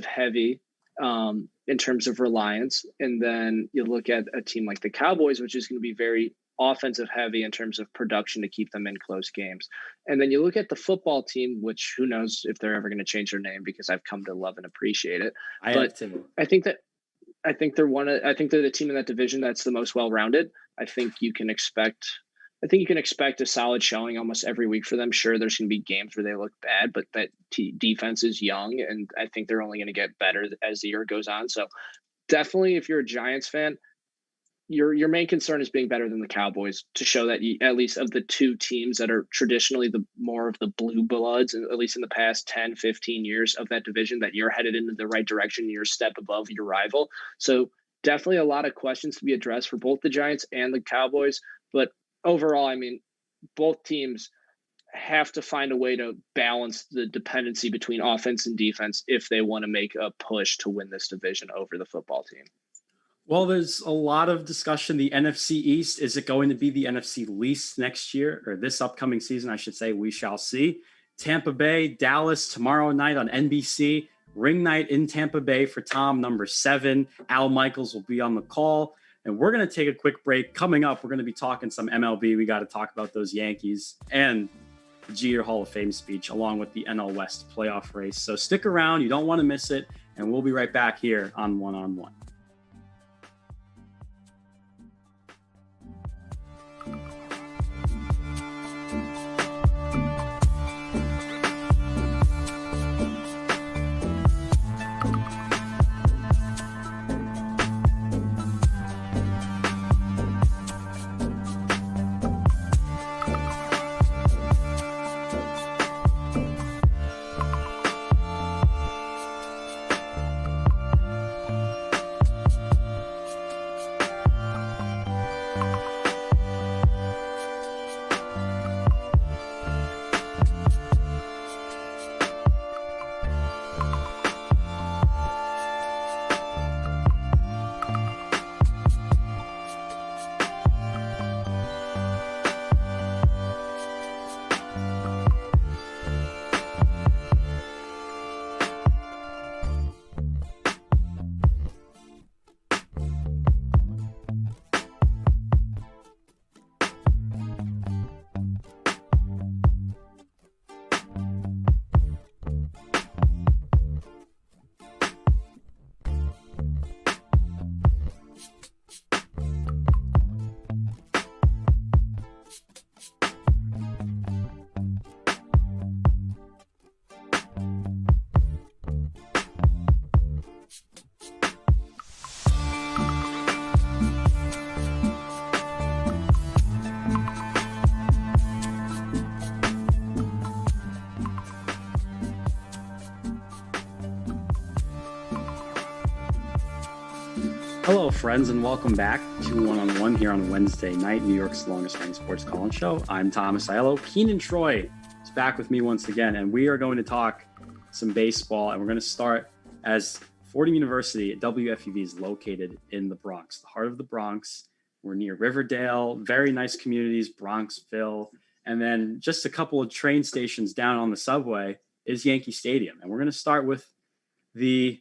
heavy in terms of reliance. And then you look at a team like the Cowboys, which is going to be very offensive heavy in terms of production to keep them in close games. And then you look at the football team, which who knows if they're ever going to change their name, because I've come to love and appreciate it. I have too. I think they're the team in that division that's the most well-rounded. I think you can expect a solid showing almost every week for them. Sure, there's going to be games where they look bad, but that defense is young, and I think they're only going to get better as the year goes on. So definitely, if you're a Giants fan, your main concern is being better than the Cowboys, to show that at least of the two teams that are traditionally the more of the blue bloods, at least in the past 10, 15 years of that division, that you're headed into the right direction. You're a step above your rival. So definitely a lot of questions to be addressed for both the Giants and the Cowboys. But overall, I mean, both teams have to find a way to balance the dependency between offense and defense if they want to make a push to win this division over the football team. Well, there's a lot of discussion. The NFC East, is it going to be the NFC least next year, or this upcoming season, I should say? We shall see. Tampa Bay, Dallas tomorrow night on NBC. Ring night in Tampa Bay for Tom, number 7. Al Michaels will be on the call. And we're going to take a quick break. Coming up, we're going to be talking some MLB. We got to talk about those Yankees and the Jeter Hall of Fame speech, along with the NL West playoff race. So stick around. You don't want to miss it. And we'll be right back here on One on One. Hello, friends, and welcome back to One on One here on Wednesday night, New York's longest running sports call-in show. I'm Thomas Aiello. Keenan Troy is back with me once again, and we are going to talk some baseball, and we're going to start as Fordham University at WFUV is located in the Bronx, the heart of the Bronx. We're near Riverdale, very nice communities, Bronxville, and then just a couple of train stations down on the subway is Yankee Stadium. And we're going to start with the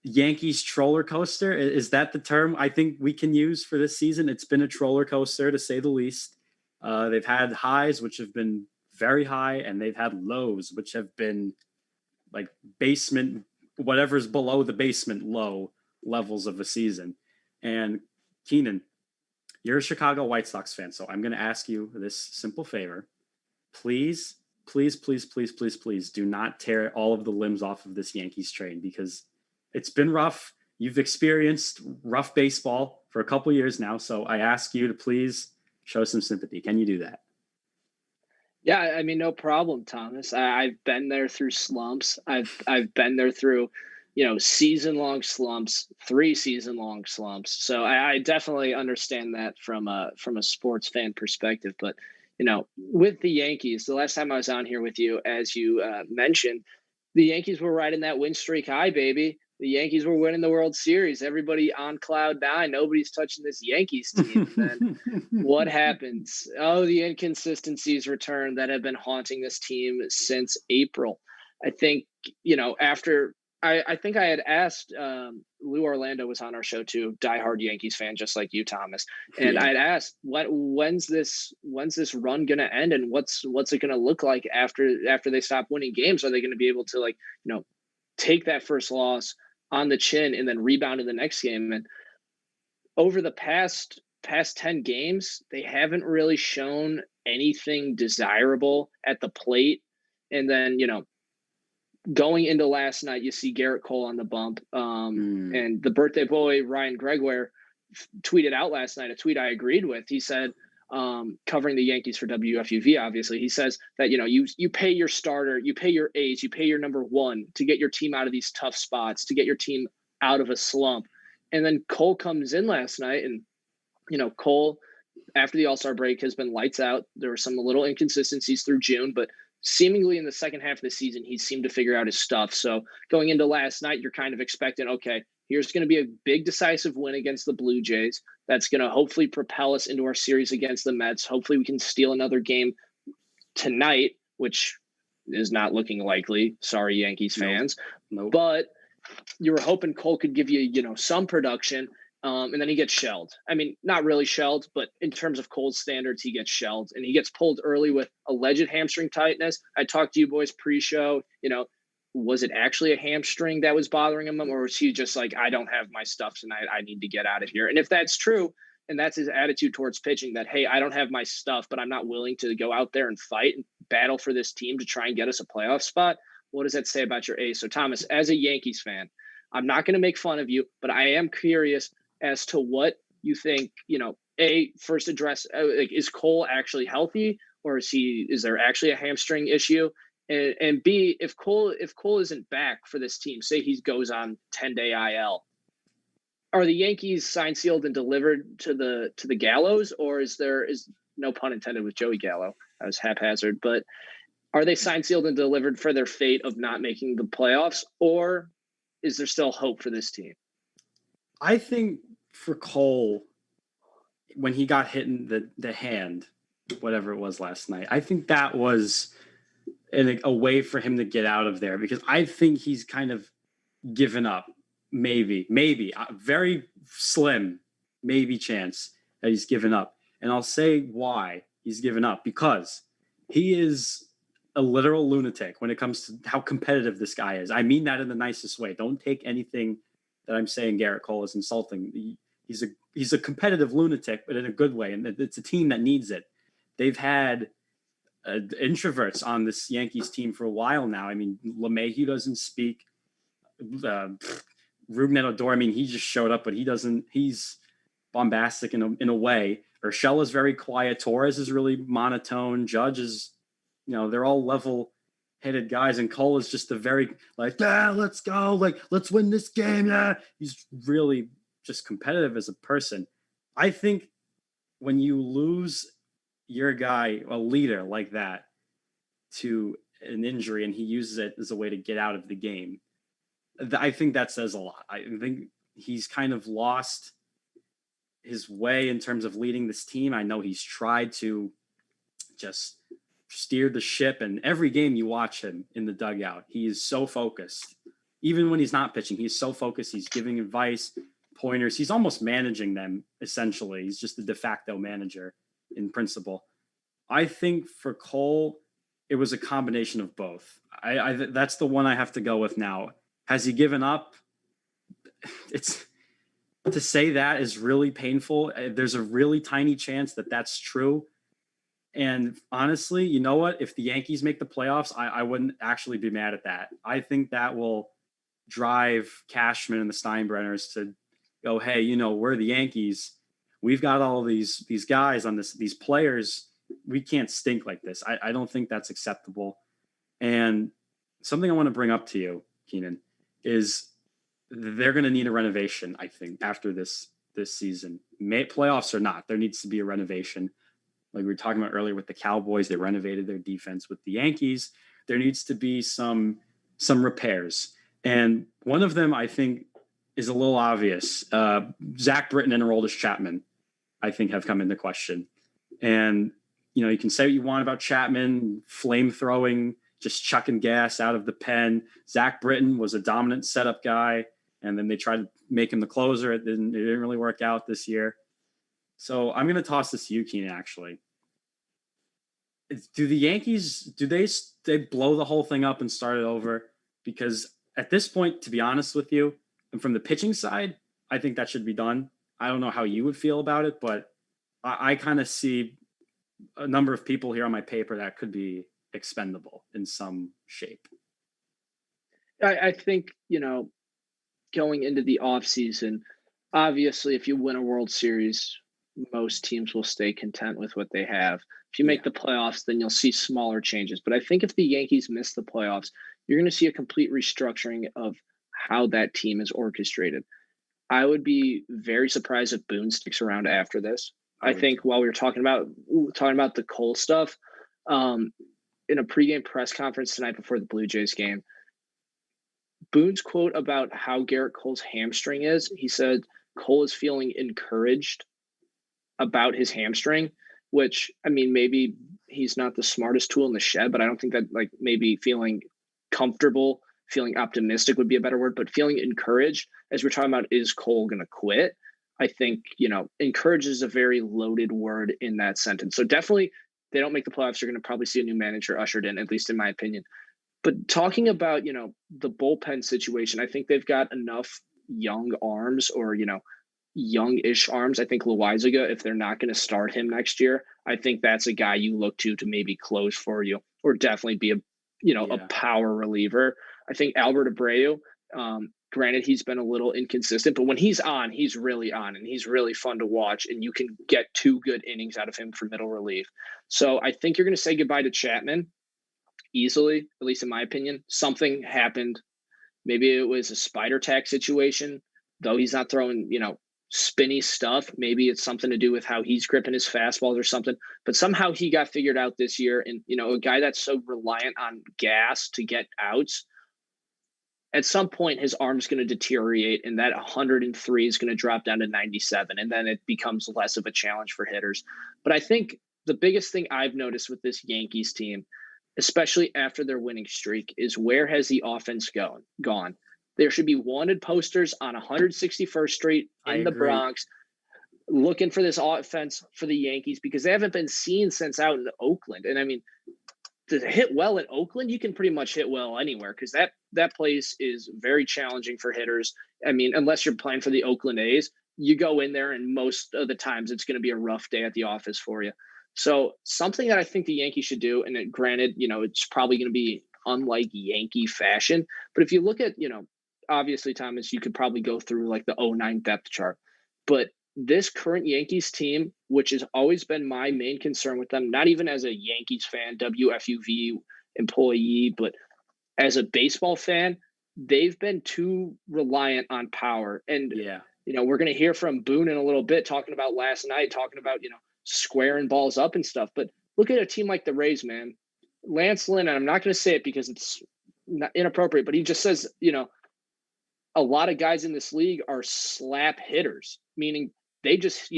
Yankees troller coaster. Is that the term I think we can use for this season? It's been a troller coaster, to say the least. They've had highs, which have been very high, and they've had lows, which have been like basement, whatever's below the basement low levels of a season. And Keenan, you're a Chicago White Sox fan, so I'm going to ask you this simple favor. Please, please, please, please, please, please do not tear all of the limbs off of this Yankees train, because it's been rough. You've experienced rough baseball for a couple years now, so I ask you to please show some sympathy. Can you do that? Yeah, I mean, no problem, Thomas. I've been there through slumps. I've been there through, season-long slumps, 3 season-long slumps. So I definitely understand that from a sports fan perspective. But with the Yankees, the last time I was on here with you, as you mentioned, the Yankees were riding that win streak high, baby. The Yankees were winning the World Series. Everybody on cloud nine. Nobody's touching this Yankees team. And then what happens? Oh, the inconsistencies return that have been haunting this team since April. I think, after I think I had asked Lou Orlando was on our show too, diehard Yankees fan, just like you, Thomas. And Yeah. I'd asked, when's this run gonna end, and what's it gonna look like after they stop winning games? Are they gonna be able to take that first loss on the chin and then rebound in the next game? And over the past 10 games, they haven't really shown anything desirable at the plate. And then, going into last night, you see Garrett Cole on the bump. And the birthday boy, Ryan Gregoire, tweeted out last night a tweet I agreed with. He said, covering the Yankees for WFUV, obviously, he says that, you pay your starter, you pay your ace, you pay your number one to get your team out of these tough spots, to get your team out of a slump. And then Cole comes in last night, and, Cole, after the All-Star break, has been lights out. There were some little inconsistencies through June, but seemingly in the second half of the season, he seemed to figure out his stuff. So going into last night, you're kind of expecting, okay, here's going to be a big decisive win against the Blue Jays. That's going to hopefully propel us into our series against the Mets. Hopefully we can steal another game tonight, which is not looking likely. Sorry, Yankees fans. Nope. But you were hoping Cole could give you, some production. And then he gets shelled. I mean, not really shelled, but in terms of Cole's standards, he gets shelled. And he gets pulled early with alleged hamstring tightness. I talked to you boys pre-show, was it actually a hamstring that was bothering him? Or was he just like, I don't have my stuff tonight, I need to get out of here? And if that's true, and that's his attitude towards pitching, that, hey, I don't have my stuff, but I'm not willing to go out there and fight and battle for this team to try and get us a playoff spot, what does that say about your ace? So, Thomas, as a Yankees fan, I'm not going to make fun of you, but I am curious as to what you think, first address, is Cole actually healthy, or is there actually a hamstring issue? And B, if Cole isn't back for this team, say he goes on 10-day IL, are the Yankees signed, sealed, and delivered to the gallows, or is no pun intended with Joey Gallo? I was haphazard, but are they signed, sealed, and delivered for their fate of not making the playoffs, or is there still hope for this team? I think for Cole, when he got hit in the hand, whatever it was last night, I think that was a way for him to get out of there, because I think he's kind of given up. Maybe a very slim, maybe chance that he's given up. And I'll say why he's given up, because he is a literal lunatic when it comes to how competitive this guy is. I mean that in the nicest way. Don't take anything that I'm saying Garrett Cole is insulting. He's a competitive lunatic, but in a good way. And it's a team that needs it. They've had introverts on this Yankees team for a while now. I mean, LeMahieu doesn't speak. Rougned Odor, I mean, he just showed up, but he's bombastic in a way. Urshela is very quiet. Torres is really monotone. Judge is, they're all level-headed guys. And Cole is just a very, let's go. Let's win this game. Yeah. He's really just competitive as a person. I think when you lose your guy, a leader like that, to an injury, and he uses it as a way to get out of the game, I think that says a lot. I think he's kind of lost his way in terms of leading this team. I know he's tried to just steer the ship, and every game you watch him in the dugout, he is so focused. Even when he's not pitching, he's so focused. He's giving advice, pointers. He's almost managing them, essentially. He's just the de facto manager in principle. I think for Cole, it was a combination of both. That's the one I have to go with now. Has he given up? It's to say that is really painful. There's a really tiny chance that that's true. And honestly, you know what? If the Yankees make the playoffs, I wouldn't actually be mad at that. I think that will drive Cashman and the Steinbrenners to go, hey, we're the Yankees. We've got all these guys on these players. We can't stink like this. I don't think that's acceptable. And something I want to bring up to you, Keenan, is they're going to need a renovation, I think, after this season. Playoffs or not, there needs to be a renovation. like we were talking about earlier with the Cowboys, they renovated their defense. With the Yankees, there needs to be some repairs. And one of them, I think, is a little obvious. Zach Britton and Aroldis Chapman, I think, have come into question. And, you can say what you want about Chapman, flame throwing, just chucking gas out of the pen. Zach Britton was a dominant setup guy, and then they tried to make him the closer. It didn't really work out this year. So I'm going to toss this to you, Keenan, actually. Do the Yankees, do they blow the whole thing up and start it over? Because at this point, to be honest with you, and from the pitching side, I think that should be done. I don't know how you would feel about it, but I kind of see a number of people here on my paper that could be expendable in some shape. I think, going into the offseason, obviously, if you win a World Series, most teams will stay content with what they have. If you make the playoffs, then you'll see smaller changes. But I think if the Yankees miss the playoffs, you're going to see a complete restructuring of how that team is orchestrated. I would be very surprised if Boone sticks around after this. I think while we were talking about the Cole stuff, in a pregame press conference tonight before the Blue Jays game, Boone's quote about how Garrett Cole's hamstring is, he said Cole is feeling encouraged about his hamstring, which, I mean, maybe he's not the smartest tool in the shed, but I don't think that, like, maybe feeling comfortable, feeling optimistic would be a better word, but feeling encouraged, as we're talking about, is Cole going to quit? I think, encourage is a very loaded word in that sentence. So definitely they don't make the playoffs. You're going to probably see a new manager ushered in, at least in my opinion. But talking about, the bullpen situation, I think they've got enough young arms or, young-ish arms. I think Loaizaga, if they're not going to start him next year, I think that's a guy you look to maybe close for you or definitely be a power reliever. I think Albert Abreu, granted, he's been a little inconsistent, but when he's on, he's really on, and he's really fun to watch, and you can get 2 good innings out of him for middle relief. So I think you're going to say goodbye to Chapman easily, at least in my opinion. Something happened. Maybe it was a spider tack situation, though he's not throwing, spinny stuff. Maybe it's something to do with how he's gripping his fastballs or something, but somehow he got figured out this year. And, a guy that's so reliant on gas to get outs, at some point his arm's going to deteriorate, and that 103 is going to drop down to 97. And then it becomes less of a challenge for hitters. But I think the biggest thing I've noticed with this Yankees team, especially after their winning streak, is where has the offense gone? There should be wanted posters on 161st Street in the Bronx looking for this offense for the Yankees, because they haven't been seen since out in Oakland. And I mean, to hit well in Oakland, you can pretty much hit well anywhere, because that place is very challenging for hitters. I mean, unless you're playing for the Oakland A's, you go in there and most of the times it's going to be a rough day at the office for you. So something that I think the Yankees should do, and granted, it's probably going to be unlike Yankee fashion, but if you look at, obviously, Thomas, you could probably go through like the 09 depth chart, but this current Yankees team, which has always been my main concern with them, not even as a Yankees fan, WFUV employee, but as a baseball fan, they've been too reliant on power. And, we're going to hear from Boone in a little bit, talking about last night, talking about, squaring balls up and stuff. But look at a team like the Rays, man. Lance Lynn, and I'm not going to say it because it's not inappropriate, but he just says, a lot of guys in this league are slap hitters, meaning they just,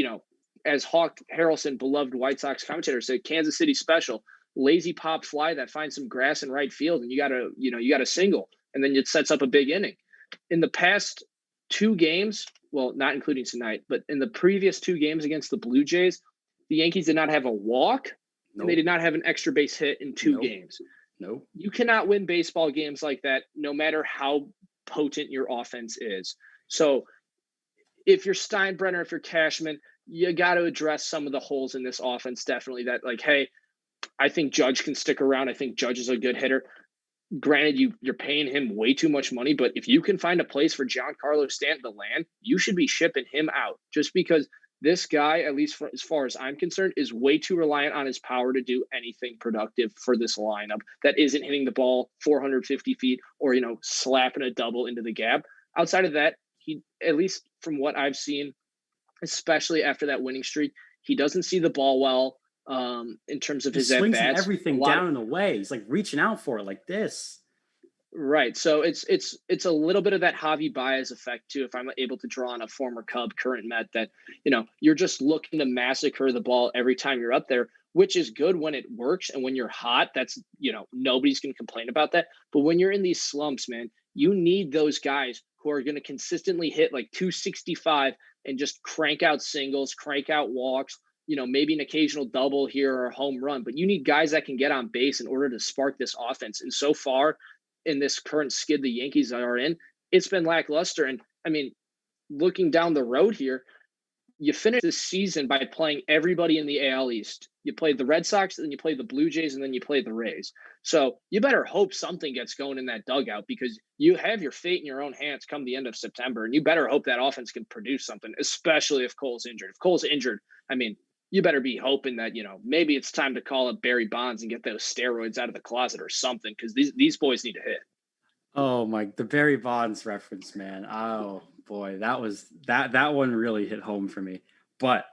as Hawk Harrelson, beloved White Sox commentator, said, Kansas City special, lazy pop fly that finds some grass in right field, and you got a single, and then it sets up a big inning. In the past 2 games, well, not including tonight, but in the previous 2 games against the Blue Jays, the Yankees did not have a walk, and they did not have an extra base hit in 2 games. Nope. You cannot win baseball games like that, no matter how potent your offense is. So if you're Steinbrenner, if you're Cashman, you got to address some of the holes in this offense. Definitely that, like, hey, I think Judge can stick around. I think Judge is a good hitter. Granted, you're paying him way too much money, but if you can find a place for Giancarlo Stanton to land, you should be shipping him out, just because this guy, at least as far as I'm concerned, is way too reliant on his power to do anything productive for this lineup that isn't hitting the ball 450 feet or, slapping a double into the gap. Outside of that, he, at least from what I've seen, especially after that winning streak, he doesn't see the ball well. in terms of He his at swings bats. A everything lot of down and away. He's like reaching out for it like this. Right. So it's a little bit of that Javi Baez effect too. If I'm able to draw on a former Cub, current Met, that you're just looking to massacre the ball every time you're up there, which is good when it works and when you're hot. That's nobody's going to complain about that. But when you're in these slumps, man, you need those guys who are going to consistently hit like 265 and just crank out singles, crank out walks. Maybe an occasional double here or a home run, but you need guys that can get on base in order to spark this offense. And so far, in this current skid the Yankees are in, it's been lackluster. And I mean, looking down the road here, you finish this season by playing everybody in the AL East. You played the Red Sox, then you play the Blue Jays, and then you play the Rays. So you better hope something gets going in that dugout, because you have your fate in your own hands come the end of September, and you better hope that offense can produce something, especially if Cole's injured. If Cole's injured, I mean, you better be hoping that, maybe it's time to call up Barry Bonds and get those steroids out of the closet or something, because these boys need to hit. Oh my, the Barry Bonds reference, man. Oh boy, that one really hit home for me. But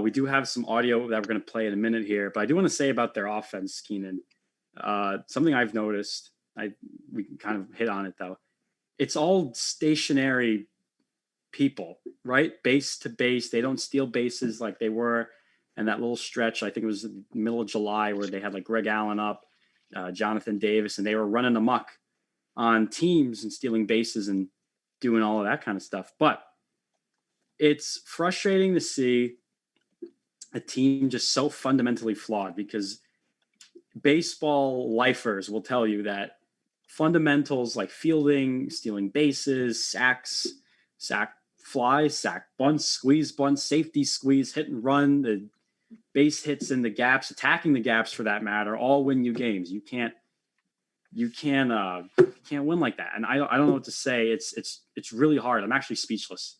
we do have some audio that we're going to play in a minute here. But I do want to say about their offense, Keenan. Something I've noticed. We can kind of hit on it though. It's all stationary people, right? Base to base. They don't steal bases like they were in that little stretch. I think it was the middle of July where they had like Greg Allen up, Jonathan Davis, and they were running amok on teams and stealing bases and doing all of that kind of stuff. But it's frustrating to see a team just so fundamentally flawed, because baseball lifers will tell you that fundamentals like fielding, stealing bases, sacks, sack flies, sack bunts, squeeze bunts, safety squeeze, hit and run, the base hits in the gaps, attacking the gaps for that matter, all win you games. You can't win like that. And I don't know what to say. It's really hard. I'm actually speechless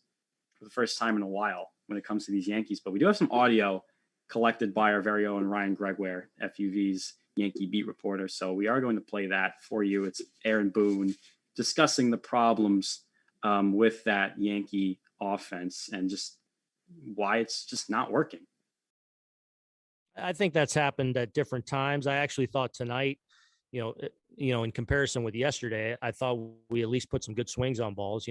for the first time in a while when it comes to these Yankees. But we do have some audio collected by our very own Ryan Gregware, FUV's Yankee beat reporter. So we are going to play that for you. It's Aaron Boone discussing the problems with that Yankee offense and just why it's just not working. I think that's happened at different times. I actually thought tonight, in comparison with yesterday, I thought we at least put some good swings on balls.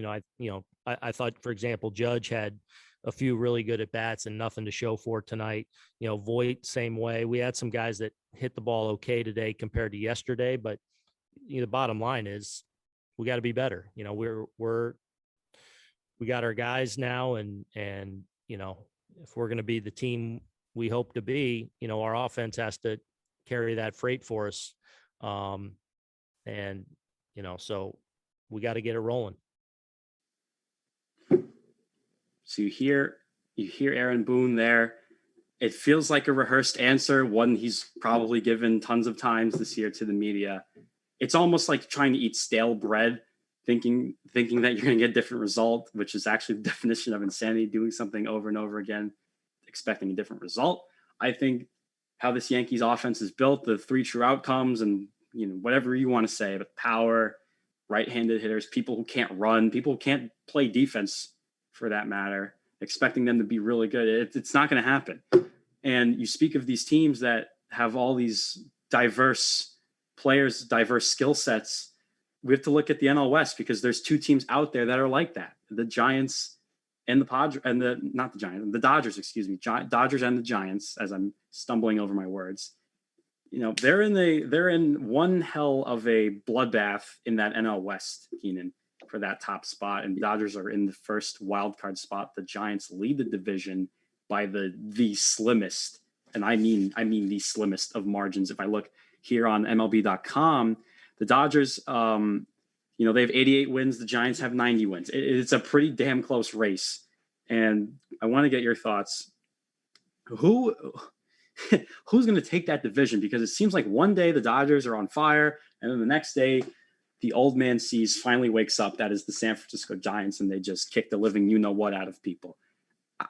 I thought, for example, Judge had a few really good at bats and nothing to show for tonight. Voit, same way. We had some guys that hit the ball okay today compared to yesterday, but the bottom line is we got to be better. We got our guys now, and if we're going to be the team we hope to be, our offense has to carry that freight for us. So we got to get it rolling. So you hear Aaron Boone there. It feels like a rehearsed answer, one he's probably given tons of times this year to the media. It's almost like trying to eat stale bread, thinking that you're going to get a different result, which is actually the definition of insanity, doing something over and over again, expecting a different result. I think how this Yankees offense is built, the three true outcomes, and whatever you want to say, but power, right-handed hitters, people who can't run, people who can't play defense for that matter, expecting them to be really good. It's not going to happen. And you speak of these teams that have all these diverse players, diverse skill sets. We have to look at the NL West, because there's two teams out there that are like that. The Giants and the Padres, and the Dodgers, excuse me, Dodgers and the Giants, as I'm stumbling over my words. They're in one hell of a bloodbath in that NL West, Keenan, for that top spot. And the Dodgers are in the first wild card spot. The Giants lead the division by the slimmest, and I mean the slimmest of margins. If I look here on MLB.com, the Dodgers, they have 88 wins. The Giants have 90 wins. It's a pretty damn close race. And I want to get your thoughts. Who's going to take that division? Because it seems like one day the Dodgers are on fire, and then the next day the old man sees finally wakes up. That is the San Francisco Giants, and they just kick the living you-know-what out of people.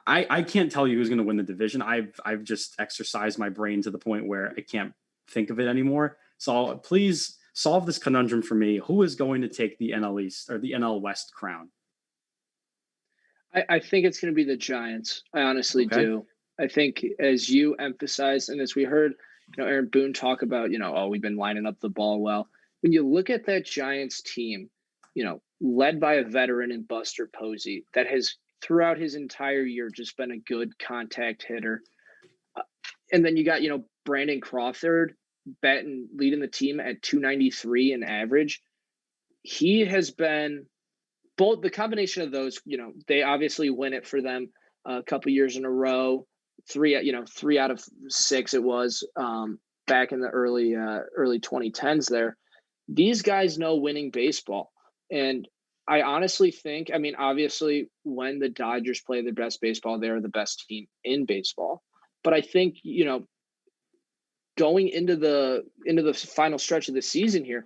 I can't tell you who's going to win the division. I've just exercised my brain to the point where I can't think of it anymore. So please solve this conundrum for me. Who is going to take the NL East or the NL West crown? I think it's going to be the Giants. I honestly do. I think as you emphasized, and as we heard, Aaron Boone talk about, oh, we've been lining up the ball well. When you look at that Giants team, led by a veteran in Buster Posey that has throughout his entire year just been a good contact hitter. And then you got, Brandon Crawford batting, leading the team at 293 in average. He has been both, the combination of those, they obviously win it for them a couple years in a row. Three out of six it was back in the early 2010s there. These guys know winning baseball. And I honestly think, obviously when the Dodgers play their best baseball, they're the best team in baseball. But I think, going into the final stretch of the season here,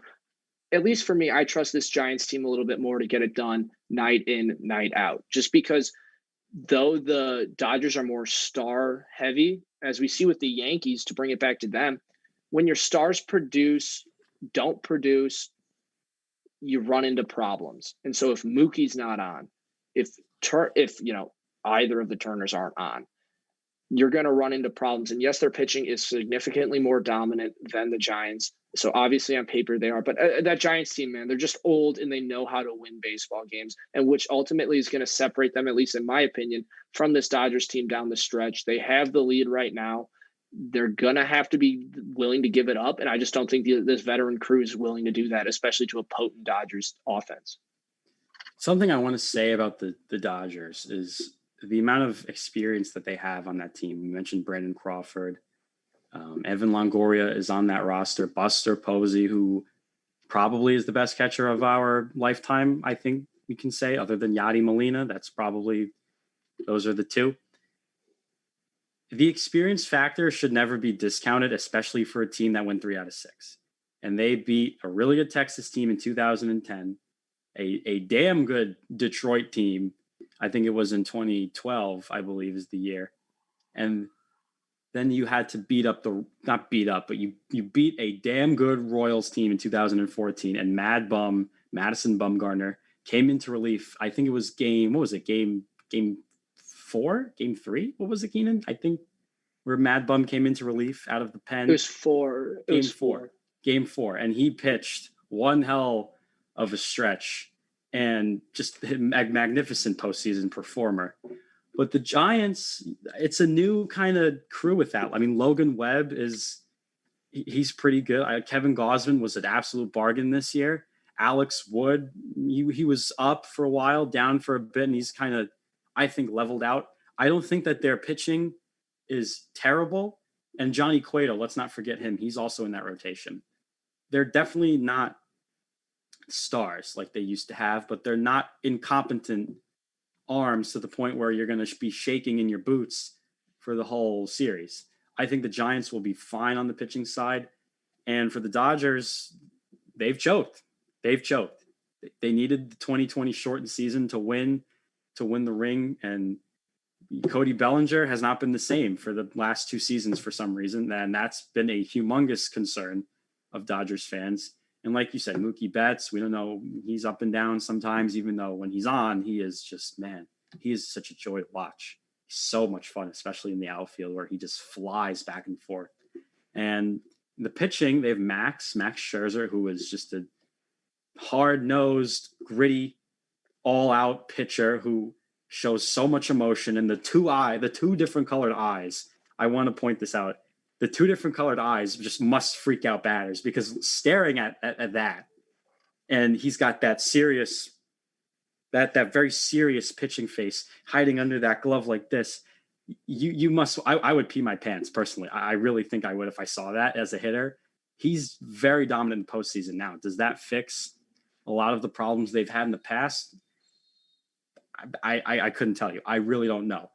at least for me, I trust this Giants team a little bit more to get it done night in, night out. Just because though the Dodgers are more star heavy, as we see with the Yankees, to bring it back to them, when your stars don't produce, you run into problems. And so if Mookie's not on, if either of the Turners aren't on, you're going to run into problems. And yes, their pitching is significantly more dominant than the Giants. So obviously on paper they are, but that Giants team, man, they're just old and they know how to win baseball games, and which ultimately is going to separate them, at least in my opinion, from this Dodgers team down the stretch. They have the lead right now. They're going to have to be willing to give it up. And I just don't think this veteran crew is willing to do that, especially to a potent Dodgers offense. Something I want to say about the Dodgers is the amount of experience that they have on that team. You mentioned Brandon Crawford. Evan Longoria is on that roster. Buster Posey, who probably is the best catcher of our lifetime, I think we can say, other than Yadi Molina. Those are the two. The experience factor should never be discounted, especially for a team that went 3 out of 6. And they beat a really good Texas team in 2010, a damn good Detroit team. I think it was in 2012, I believe is the year. And then you had to but you beat a damn good Royals team in 2014, and Madison Bumgarner came into relief. I think it was game 4, game 3. What was it, Keenan? I think where Mad Bum came into relief out of the pen. It was 4. Game 4. And he pitched one hell of a stretch and just a magnificent postseason performer. But the Giants, it's a new kind of crew with that. I mean, Logan Webb he's pretty good. Kevin Gausman was an absolute bargain this year. Alex Wood, he was up for a while, down for a bit, and he's kind of, I think, leveled out. I don't think that their pitching is terrible. And Johnny Cueto, let's not forget him. He's also in that rotation. They're definitely not stars like they used to have, but they're not incompetent arms to the point where you're going to be shaking in your boots for the whole series. I think the Giants will be fine on the pitching side. And for the Dodgers, they've choked. They needed the 2020 shortened season to win the ring. And Cody Bellinger has not been the same for the last 2 seasons for some reason. And that's been a humongous concern of Dodgers fans. And like you said, Mookie Betts, we don't know. He's up and down sometimes, even though when he's on, he is just, man, he is such a joy to watch. He's so much fun, especially in the outfield where he just flies back and forth. And the pitching, they have Max Scherzer, who is just a hard-nosed, gritty, all-out pitcher who shows so much emotion. And the two different colored eyes, I want to point this out. The 2 different colored eyes just must freak out batters, because staring at that, and he's got that serious, that very serious pitching face hiding under that glove like this. You must. I would pee my pants personally. I really think I would if I saw that as a hitter. He's very dominant in postseason now. Does that fix a lot of the problems they've had in the past? I couldn't tell you. I really don't know.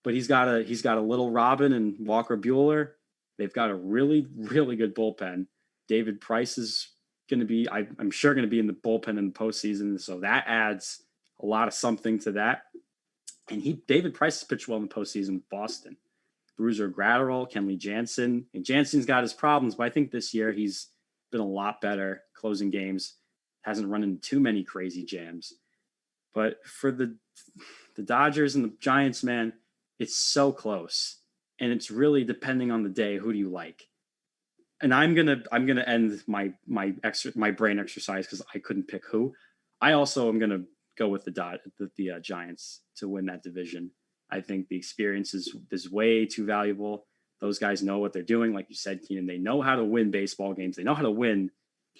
But he's got a little Robin and Walker Buehler. They've got a really, really good bullpen. David Price is going to be, I'm sure, going to be in the bullpen in the postseason. So that adds a lot of something to that. And David Price has pitched well in the postseason with Boston. Bruiser Gratterall, Kenley Jansen. And Jansen's got his problems, but I think this year he's been a lot better closing games. Hasn't run into too many crazy jams. But for the Dodgers and the Giants, man, it's so close. and it's really depending on the day. Who do you like? And I'm gonna end my brain exercise because I couldn't pick who. I also am gonna go with the Giants to win that division. I think the experience is way too valuable. Those guys know what they're doing, like you said, Keenan. They know how to win baseball games. They know how to win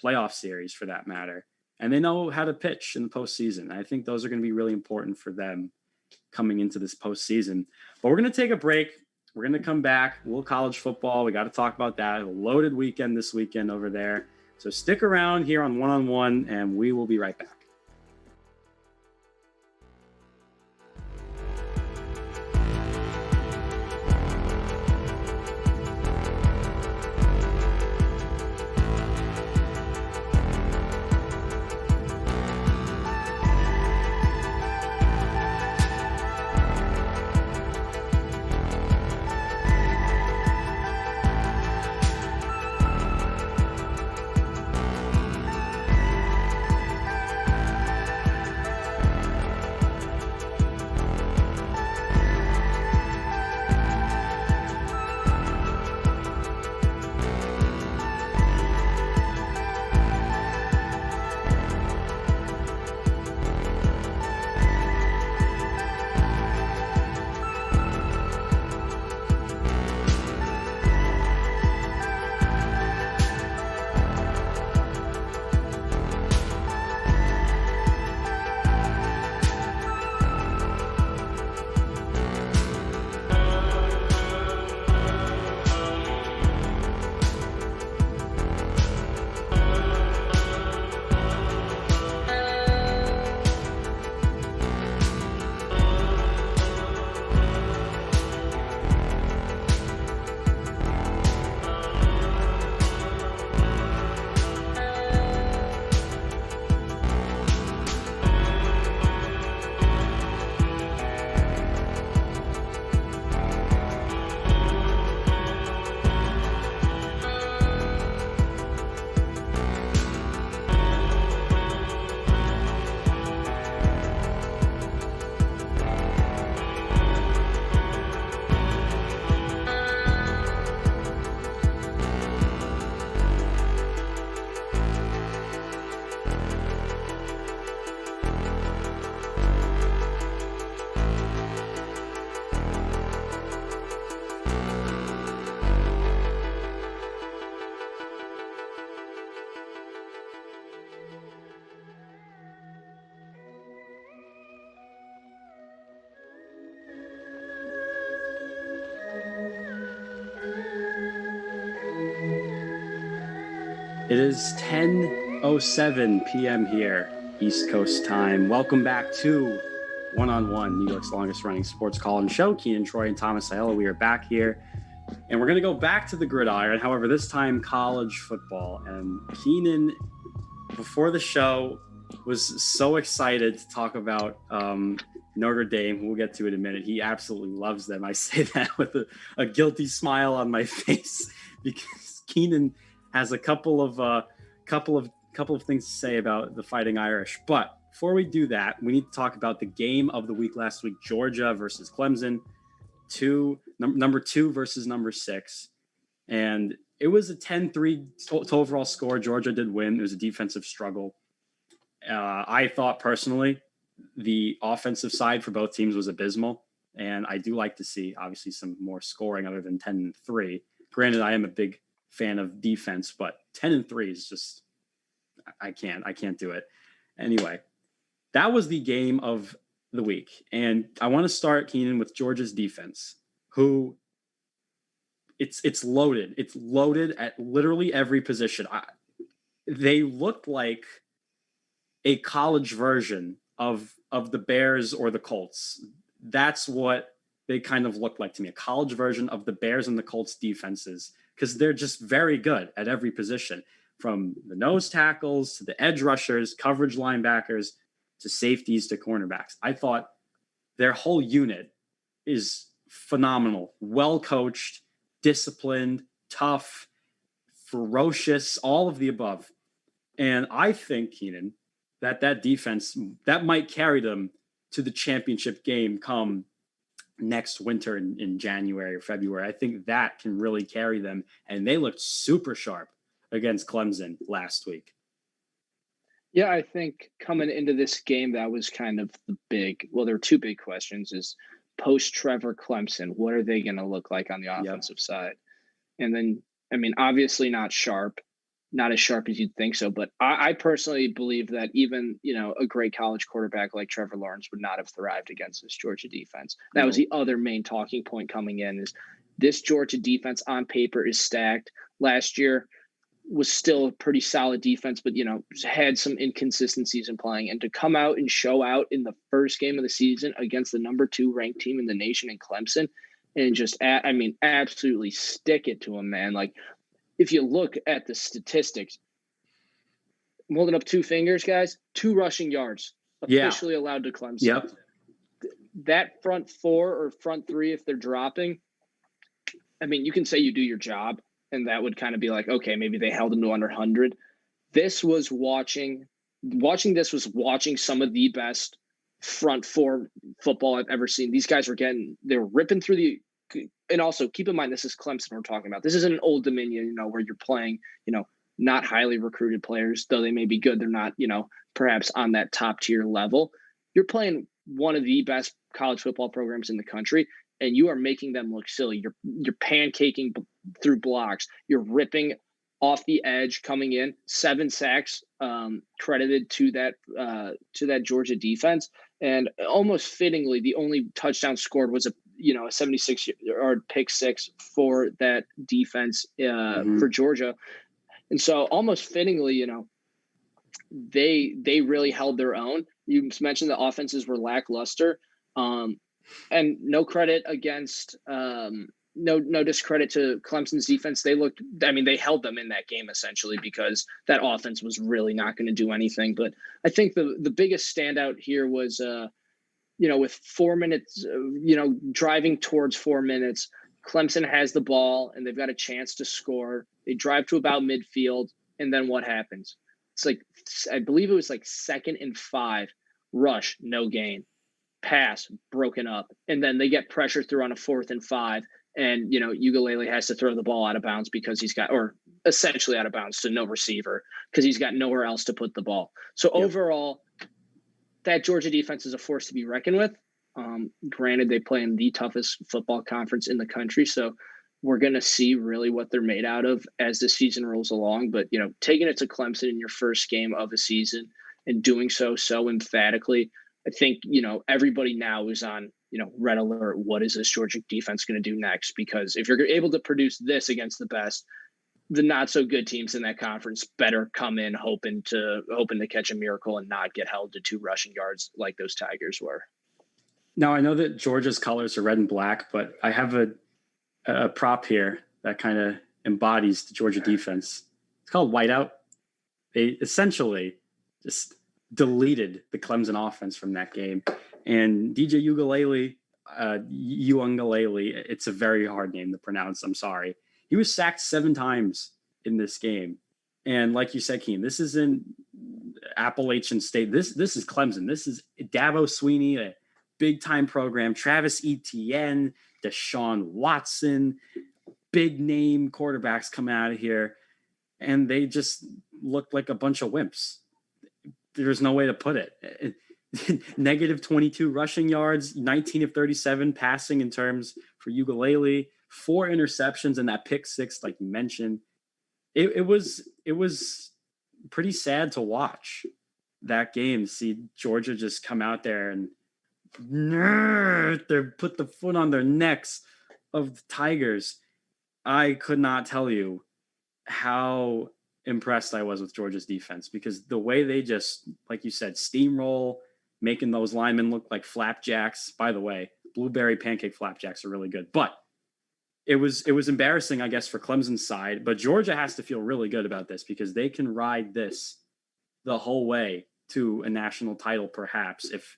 playoff series, for that matter, and they know how to pitch in the postseason. I think those are going to be really important for them coming into this postseason. But we're going to take a break. We're going to come back. A little college football. We got to talk about that. A loaded weekend this weekend over there. So stick around here on One on One, and we will be right back. It is 10:07 p.m. here, East Coast time. Welcome back to One on One, New York's longest running sports call-in show. Keenan, Troy, and Thomas Ayala, we are back here. And we're going to go back to the gridiron, however, this time college football. And Keenan, before the show, was so excited to talk about Notre Dame. We'll get to it in a minute. He absolutely loves them. I say that with a guilty smile on my face because Keenan has a couple of things to say about the Fighting Irish. But before we do that, we need to talk about the game of the week last week: Georgia versus Clemson, number 2 versus number 6, and it was a 10-3 overall score. Georgia did win. It was a defensive struggle. I thought personally the offensive side for both teams was abysmal, and I do like to see obviously some more scoring other than 10-3. Granted, I am a big fan of defense, but 10-3 is just I can't do it. Anyway, that was the game of the week, and I want to start, Keenan, with Georgia's defense, who it's loaded. It's loaded at literally every position. They looked like a college version of the Bears or the Colts. That's what they kind of look like to me, a college version of the Bears and the Colts defenses, because they're just very good at every position, from the nose tackles to the edge rushers, coverage linebackers, to safeties to cornerbacks. I thought their whole unit is phenomenal, well coached, disciplined, tough, ferocious, all of the above. And I think, Keenan, that defense, that might carry them to the championship game come next winter in January or February. I think that can really carry them. And they looked super sharp against Clemson last week. Yeah, I think coming into this game, that was kind of there were two big questions is post Trevor Clemson, what are they going to look like on the offensive side? And then, I mean, obviously not as sharp as you'd think so, but I personally believe that even, a great college quarterback like Trevor Lawrence would not have thrived against this Georgia defense. That was the other main talking point coming in is this Georgia defense on paper is stacked. Last year was still a pretty solid defense, but, had some inconsistencies in playing. And to come out and show out in the first game of the season against the number 2 ranked team in the nation in Clemson and just, absolutely stick it to them, man. Like, if you look at the statistics, I'm holding up 2 fingers, guys, 2 rushing yards officially allowed to Clemson. Yep. That front 4 or front 3, if they're dropping, I mean, you can say you do your job, and that would kind of be like, okay, maybe they held them to under 100. This was watching some of the best front 4 football I've ever seen. These guys they're ripping through and also keep in mind, this is Clemson we're talking about. This isn't an Old Dominion, where you're playing, not highly recruited players, though they may be good. They're not, perhaps on that top tier level. You're playing one of the best college football programs in the country, and you are making them look silly. You're pancaking through blocks. You're ripping off the edge coming in. 7 sacks credited to that Georgia defense. And almost fittingly, the only touchdown scored was a 76-yard pick six for that defense for Georgia. And so almost fittingly, they really held their own. You mentioned the offenses were lackluster. And no credit against no discredit to Clemson's defense. They held them in that game essentially because that offense was really not going to do anything. But I think the biggest standout here was, with 4 minutes, driving towards 4 minutes, Clemson has the ball and they've got a chance to score. They drive to about midfield. And then what happens? It's like, I believe it was like 2nd and 5, rush, no gain, pass broken up. And then they get pressure through on a 4th and 5. And, Ugalele has to throw the ball out of bounds because or essentially out of bounds to no receiver because he's got nowhere else to put the ball. So overall, that Georgia defense is a force to be reckoned with. Granted, they play in the toughest football conference in the country. So we're going to see really what they're made out of as the season rolls along. But, taking it to Clemson in your first game of the season and doing so emphatically, I think, everybody now is on, red alert. What is this Georgia defense going to do next? Because if you're able to produce this against the best, the not so good teams in that conference better come in hoping to catch a miracle and not get held to 2 rushing yards like those Tigers were. Now, I know that Georgia's colors are red and black, but I have a prop here that kind of embodies the Georgia defense. It's called whiteout. They essentially just deleted the Clemson offense from that game. And DJ Uiagalelei, it's a very hard name to pronounce. I'm sorry. He was sacked 7 times in this game. And like you said, Keen, this isn't Appalachian State. This is Clemson. This is Dabo Swinney, a big-time program. Travis Etienne, Deshaun Watson, big-name quarterbacks come out of here. And they just looked like a bunch of wimps. There's no way to put it. Negative 22 rushing yards, 19 of 37 passing in terms for Ugalele, 4 interceptions and that pick 6, like you mentioned. It was pretty sad to watch that game, see Georgia just come out there and they put the foot on their necks of the Tigers. I could not tell you how impressed I was with Georgia's defense because the way they just, like you said, steamroll, making those linemen look like flapjacks. By the way, blueberry pancake flapjacks are really good, but it was embarrassing, I guess, for Clemson's side, but Georgia has to feel really good about this because they can ride this the whole way to a national title, perhaps, if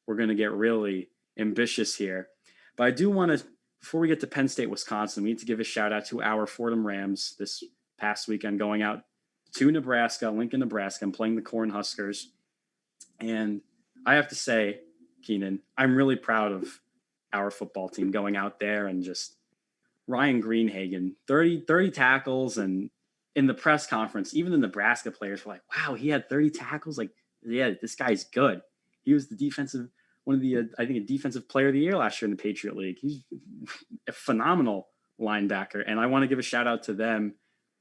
we're going to get really ambitious here. But I do want to, before we get to Penn State, Wisconsin, we need to give a shout out to our Fordham Rams this past weekend, going out to Nebraska, Lincoln, Nebraska, and playing the Cornhuskers. And I have to say, Keenan, I'm really proud of our football team going out there and just Ryan Greenhagen, 30 tackles. And in the press conference, even the Nebraska players were like, wow, he had 30 tackles. Like, yeah, this guy's good. He was one of the, I think, a defensive player of the year last year in the Patriot League. He's a phenomenal linebacker. And I want to give a shout out to them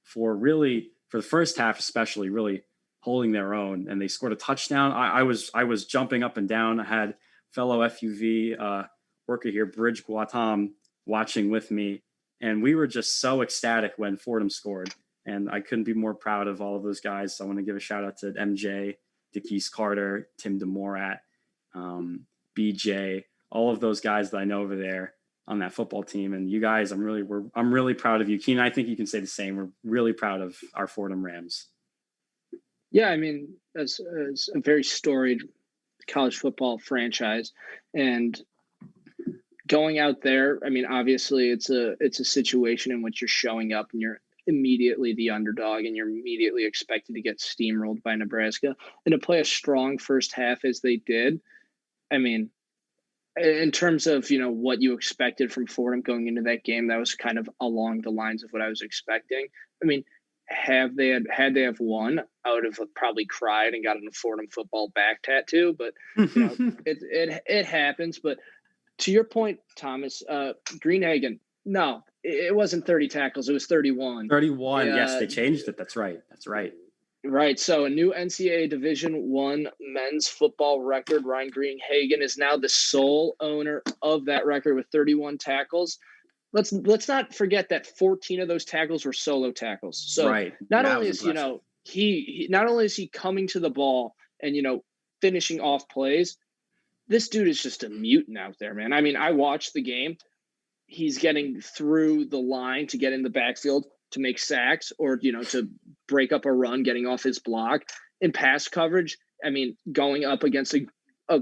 for the first half, especially really holding their own. And they scored a touchdown. I was jumping up and down. I had fellow FUV worker here, Bridge Guatam, watching with me. And we were just so ecstatic when Fordham scored. And I couldn't be more proud of all of those guys. So I want to give a shout out to MJ, DeKeese Carter, Tim DeMorat, BJ, all of those guys that I know over there on that football team. And you guys, I'm really proud of you. Keenan, I think you can say the same. We're really proud of our Fordham Rams. Yeah, I mean, as a very storied college football franchise, and going out there, I mean, obviously it's a situation in which you're showing up and you're immediately the underdog and you're immediately expected to get steamrolled by Nebraska, and to play a strong first half as they did. I mean, in terms of, what you expected from Fordham going into that game, that was kind of along the lines of what I was expecting. I mean, had they have won, I would have probably cried and gotten a Fordham football back tattoo, but it happens. But to your point, Thomas, Greenhagen, no, it wasn't 30 tackles. It was 31. 31. Yes, they changed it. That's right. Right. So a new NCAA Division I men's football record. Ryan Greenhagen is now the sole owner of that record with 31 tackles. Let's not forget that 14 of those tackles were solo tackles. So right. not only is, he not only is he coming to the ball and, finishing off plays, this dude is just a mutant out there, man. I mean, I watched the game. He's getting through the line to get in the backfield to make sacks or, to break up a run, getting off his block. In pass coverage, I mean, going up against a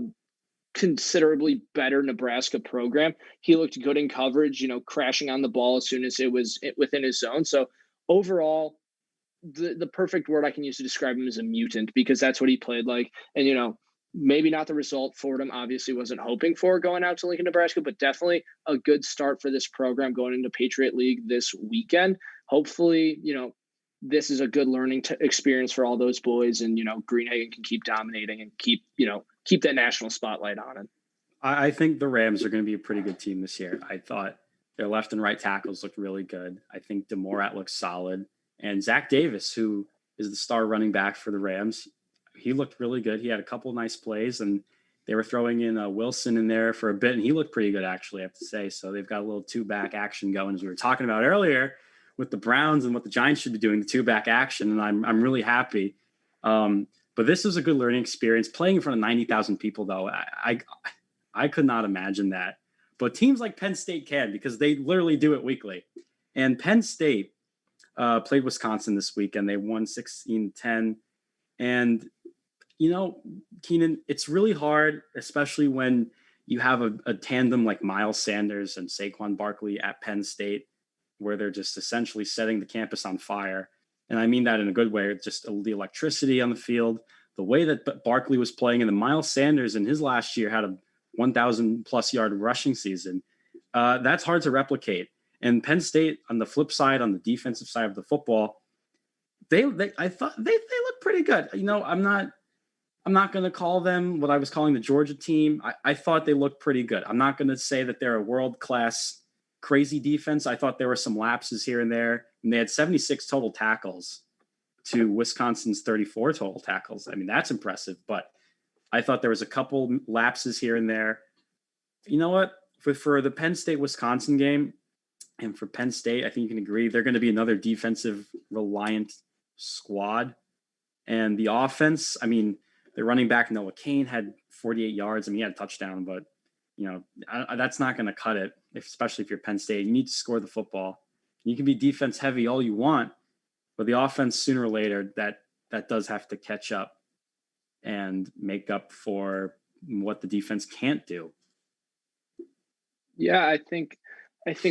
considerably better Nebraska program, he looked good in coverage, crashing on the ball as soon as it was within his zone. So overall, the perfect word I can use to describe him is a mutant, because that's what he played like. And, maybe not the result Fordham obviously wasn't hoping for going out to Lincoln, Nebraska, but definitely a good start for this program going into Patriot League this weekend. Hopefully, this is a good learning experience for all those boys, and, Greenhagen can keep dominating and keep that national spotlight on it. I think the Rams are going to be a pretty good team this year. I thought their left and right tackles looked really good. I think DeMorat looks solid. And Zach Davis, who is the star running back for the Rams, he looked really good. He had a couple of nice plays, and they were throwing in Wilson in there for a bit, and he looked pretty good, actually, I have to say. So they've got a little two-back action going, as we were talking about earlier with the Browns and what the Giants should be doing, the two-back action, and I'm really happy. But this was a good learning experience. Playing in front of 90,000 people, though, I could not imagine that. But teams like Penn State can, because they literally do it weekly. And Penn State played Wisconsin this week, and they won 16-10. And Keenan, it's really hard, especially when you have a tandem like Miles Sanders and Saquon Barkley at Penn State, where they're just essentially setting the campus on fire. And I mean that in a good way. It's just the electricity on the field, the way that Barkley was playing, and the Miles Sanders in his last year had a 1,000+ yard rushing season. That's hard to replicate. And Penn State, on the flip side, on the defensive side of the football, I thought they look pretty good. I'm not going to call them what I was calling the Georgia team. I thought they looked pretty good. I'm not going to say that they're a world-class crazy defense. I thought there were some lapses here and there, and they had 76 total tackles to Wisconsin's 34 total tackles. I mean, that's impressive, but I thought there was a couple lapses here and there. You know what? For the Penn State-Wisconsin game, and for Penn State, I think you can agree, they're going to be another defensive-reliant squad. And the offense, I mean, their running back, Noah Kane, had 48 yards. I mean, he had a touchdown, but, that's not going to cut it, especially if you're Penn State. You need to score the football. You can be defense heavy all you want, but the offense, sooner or later, that does have to catch up and make up for what the defense can't do. Yeah, I think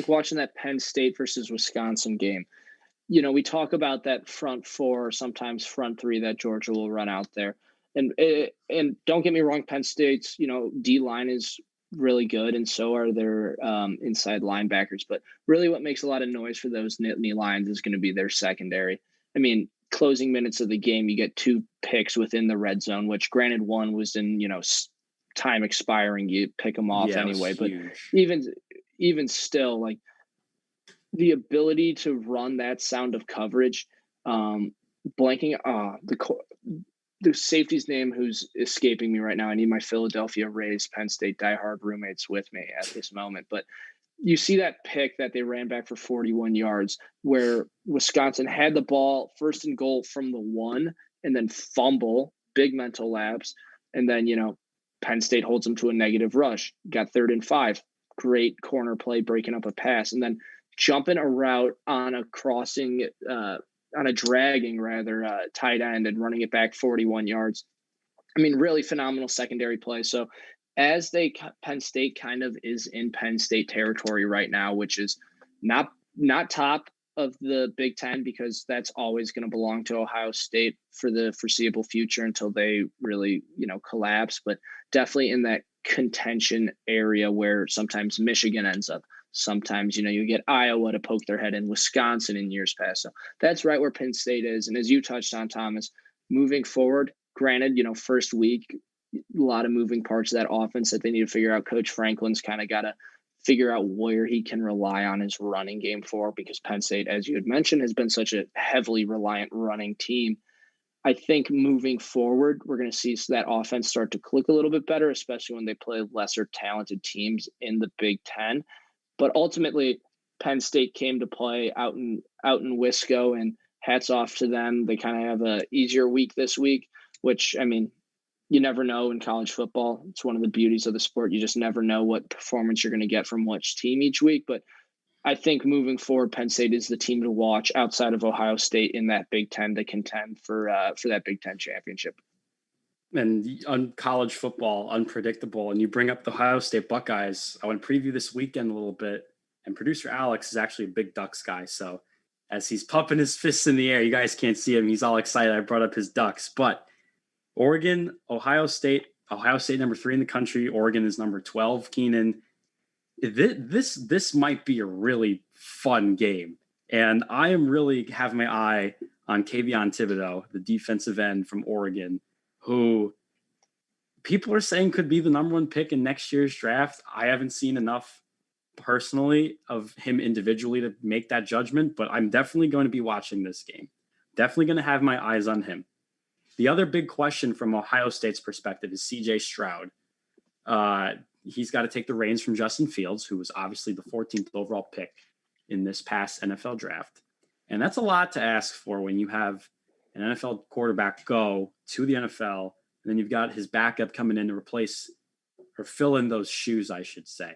watching that Penn State versus Wisconsin game, we talk about that front four, sometimes front three that Georgia will run out there. And don't get me wrong, Penn State's, D line is really good, and so are their inside linebackers. But really, what makes a lot of noise for those Nittany Lions is going to be their secondary. I mean, closing minutes of the game, you get 2 picks within the red zone, which granted one was in time expiring. You pick them off Yeah, it was anyway. But huge. even still, like the ability to run that sound of coverage, blanking the safety's name who's escaping me right now. I need my Philadelphia Rays Penn State diehard roommates with me at this moment. But you see that pick that they ran back for 41 yards where Wisconsin had the ball first and goal from the 1 and then fumble, big mental lapse. And then, Penn State holds them to a negative rush, got 3rd and 5, great corner play, breaking up a pass, and then jumping a route on a crossing, on a dragging rather tight end and running it back 41 yards. I mean, really phenomenal secondary play. So Penn State kind of is in Penn State territory right now, which is not top of the Big Ten, because that's always going to belong to Ohio State for the foreseeable future until they really, collapse, but definitely in that contention area where sometimes Michigan ends up. Sometimes, you get Iowa to poke their head in, Wisconsin in years past. So that's right where Penn State is. And as you touched on, Thomas, moving forward, granted, first week, a lot of moving parts of that offense that they need to figure out. Coach Franklin's kind of got to figure out where he can rely on his running game for, because Penn State, as you had mentioned, has been such a heavily reliant running team. I think moving forward, we're going to see that offense start to click a little bit better, especially when they play lesser talented teams in the Big Ten. But ultimately, Penn State came to play out in Wisco, and hats off to them. They kind of have a easier week this week, which, I mean, you never know in college football. It's one of the beauties of the sport. You just never know what performance you're going to get from which team each week. But I think moving forward, Penn State is the team to watch outside of Ohio State in that Big Ten to contend for that Big Ten championship. And on college football, unpredictable. And you bring up the Ohio State Buckeyes. I want to preview this weekend a little bit. And producer Alex is actually a big Ducks guy. So as he's pumping his fists in the air, you guys can't see him. He's all excited. I brought up his Ducks. But Oregon, Ohio State number 3 in the country. Oregon is number 12. Keenan, this might be a really fun game. And I am really having my eye on Kayvon Thibodeau, the defensive end from Oregon, who people are saying could be the number 1 pick in next year's draft. I haven't seen enough personally of him individually to make that judgment, but I'm definitely going to be watching this game. Definitely going to have my eyes on him. The other big question from Ohio State's perspective is CJ Stroud. He's got to take the reins from Justin Fields, who was obviously the 14th overall pick in this past NFL draft. And that's a lot to ask for when you have an NFL quarterback go to the NFL, and then you've got his backup coming in to replace or fill in those shoes, I should say.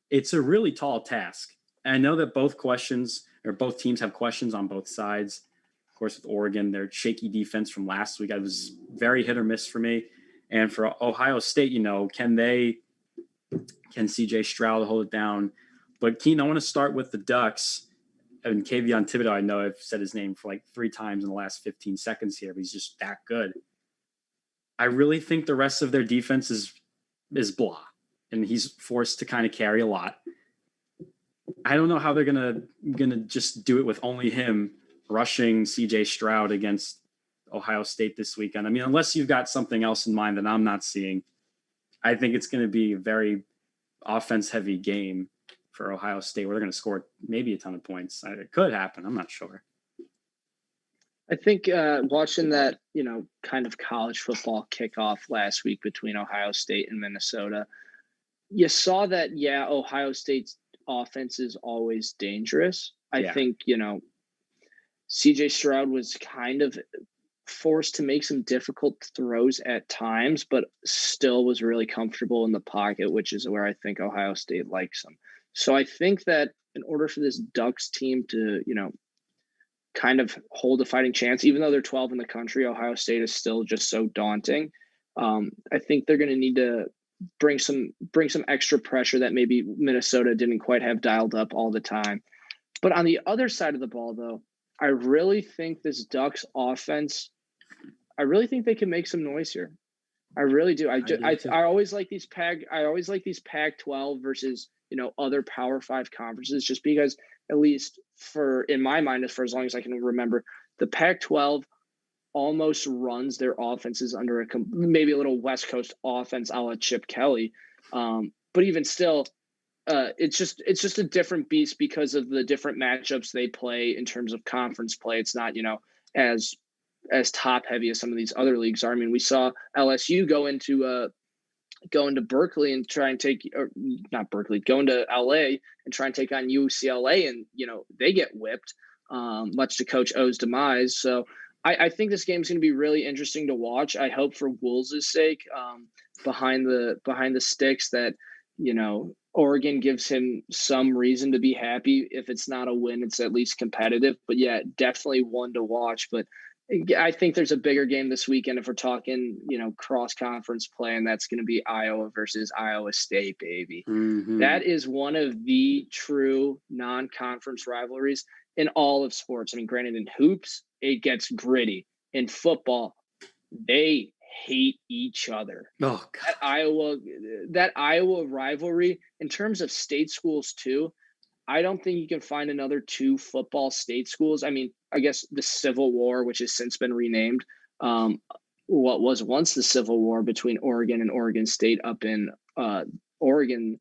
It's a really tall task. And I know that both teams have questions on both sides. Of course, with Oregon, their shaky defense from last week, it was very hit or miss for me. And for Ohio State, can CJ Stroud hold it down? But Keen, I want to start with the Ducks. And Kayvon Thibodeau, I know I've said his name for like 3 times in the last 15 seconds here, but he's just that good. I really think the rest of their defense is blah, and he's forced to kind of carry a lot. I don't know how they're gonna just do it with only him rushing CJ Stroud against Ohio State this weekend. I mean, unless you've got something else in mind that I'm not seeing, I think it's going to be a very offense-heavy game for Ohio State, where they're going to score maybe a ton of points. It could happen. I'm not sure. I think watching that, kind of college football kickoff last week between Ohio State and Minnesota, you saw that, Ohio State's offense is always dangerous. I think, CJ Stroud was kind of forced to make some difficult throws at times, but still was really comfortable in the pocket, which is where I think Ohio State likes him. So I think that in order for this Ducks team to, kind of hold a fighting chance, even though they're 12 in the country, Ohio State is still just so daunting. I think they're going to need to bring some extra pressure that maybe Minnesota didn't quite have dialed up all the time. But on the other side of the ball, though, I really think this Ducks offense, I really think they can make some noise here. I really do. do too. I always like these Pac-12 versus, other Power 5 conferences, just because, at least in my mind, for as long as I can remember, the Pac-12 almost runs their offenses under maybe a little West Coast offense a la Chip Kelly. But even still, it's just a different beast because of the different matchups they play in terms of conference play. It's not, as top heavy as some of these other leagues are. I mean, we saw LSU go into Berkeley and try and go into LA and try and take on UCLA, and they get whipped, much to Coach O's demise. So I think this game is going to be really interesting to watch. I hope for Wolves' sake, behind the sticks, that Oregon gives him some reason to be happy. If it's not a win, it's at least competitive. But yeah, definitely one to watch. But I think there's a bigger game this weekend if we're talking, cross-conference play, and that's going to be Iowa versus Iowa State, baby. Mm-hmm. That is one of the true non-conference rivalries in all of sports. I mean, granted, in hoops, it gets gritty. In football, they hate each other. Oh, God. That Iowa rivalry, in terms of state schools too, I don't think you can find another two football state schools. I mean, I guess the Civil War, which has since been renamed, what was once the Civil War between Oregon and Oregon State up in Oregon,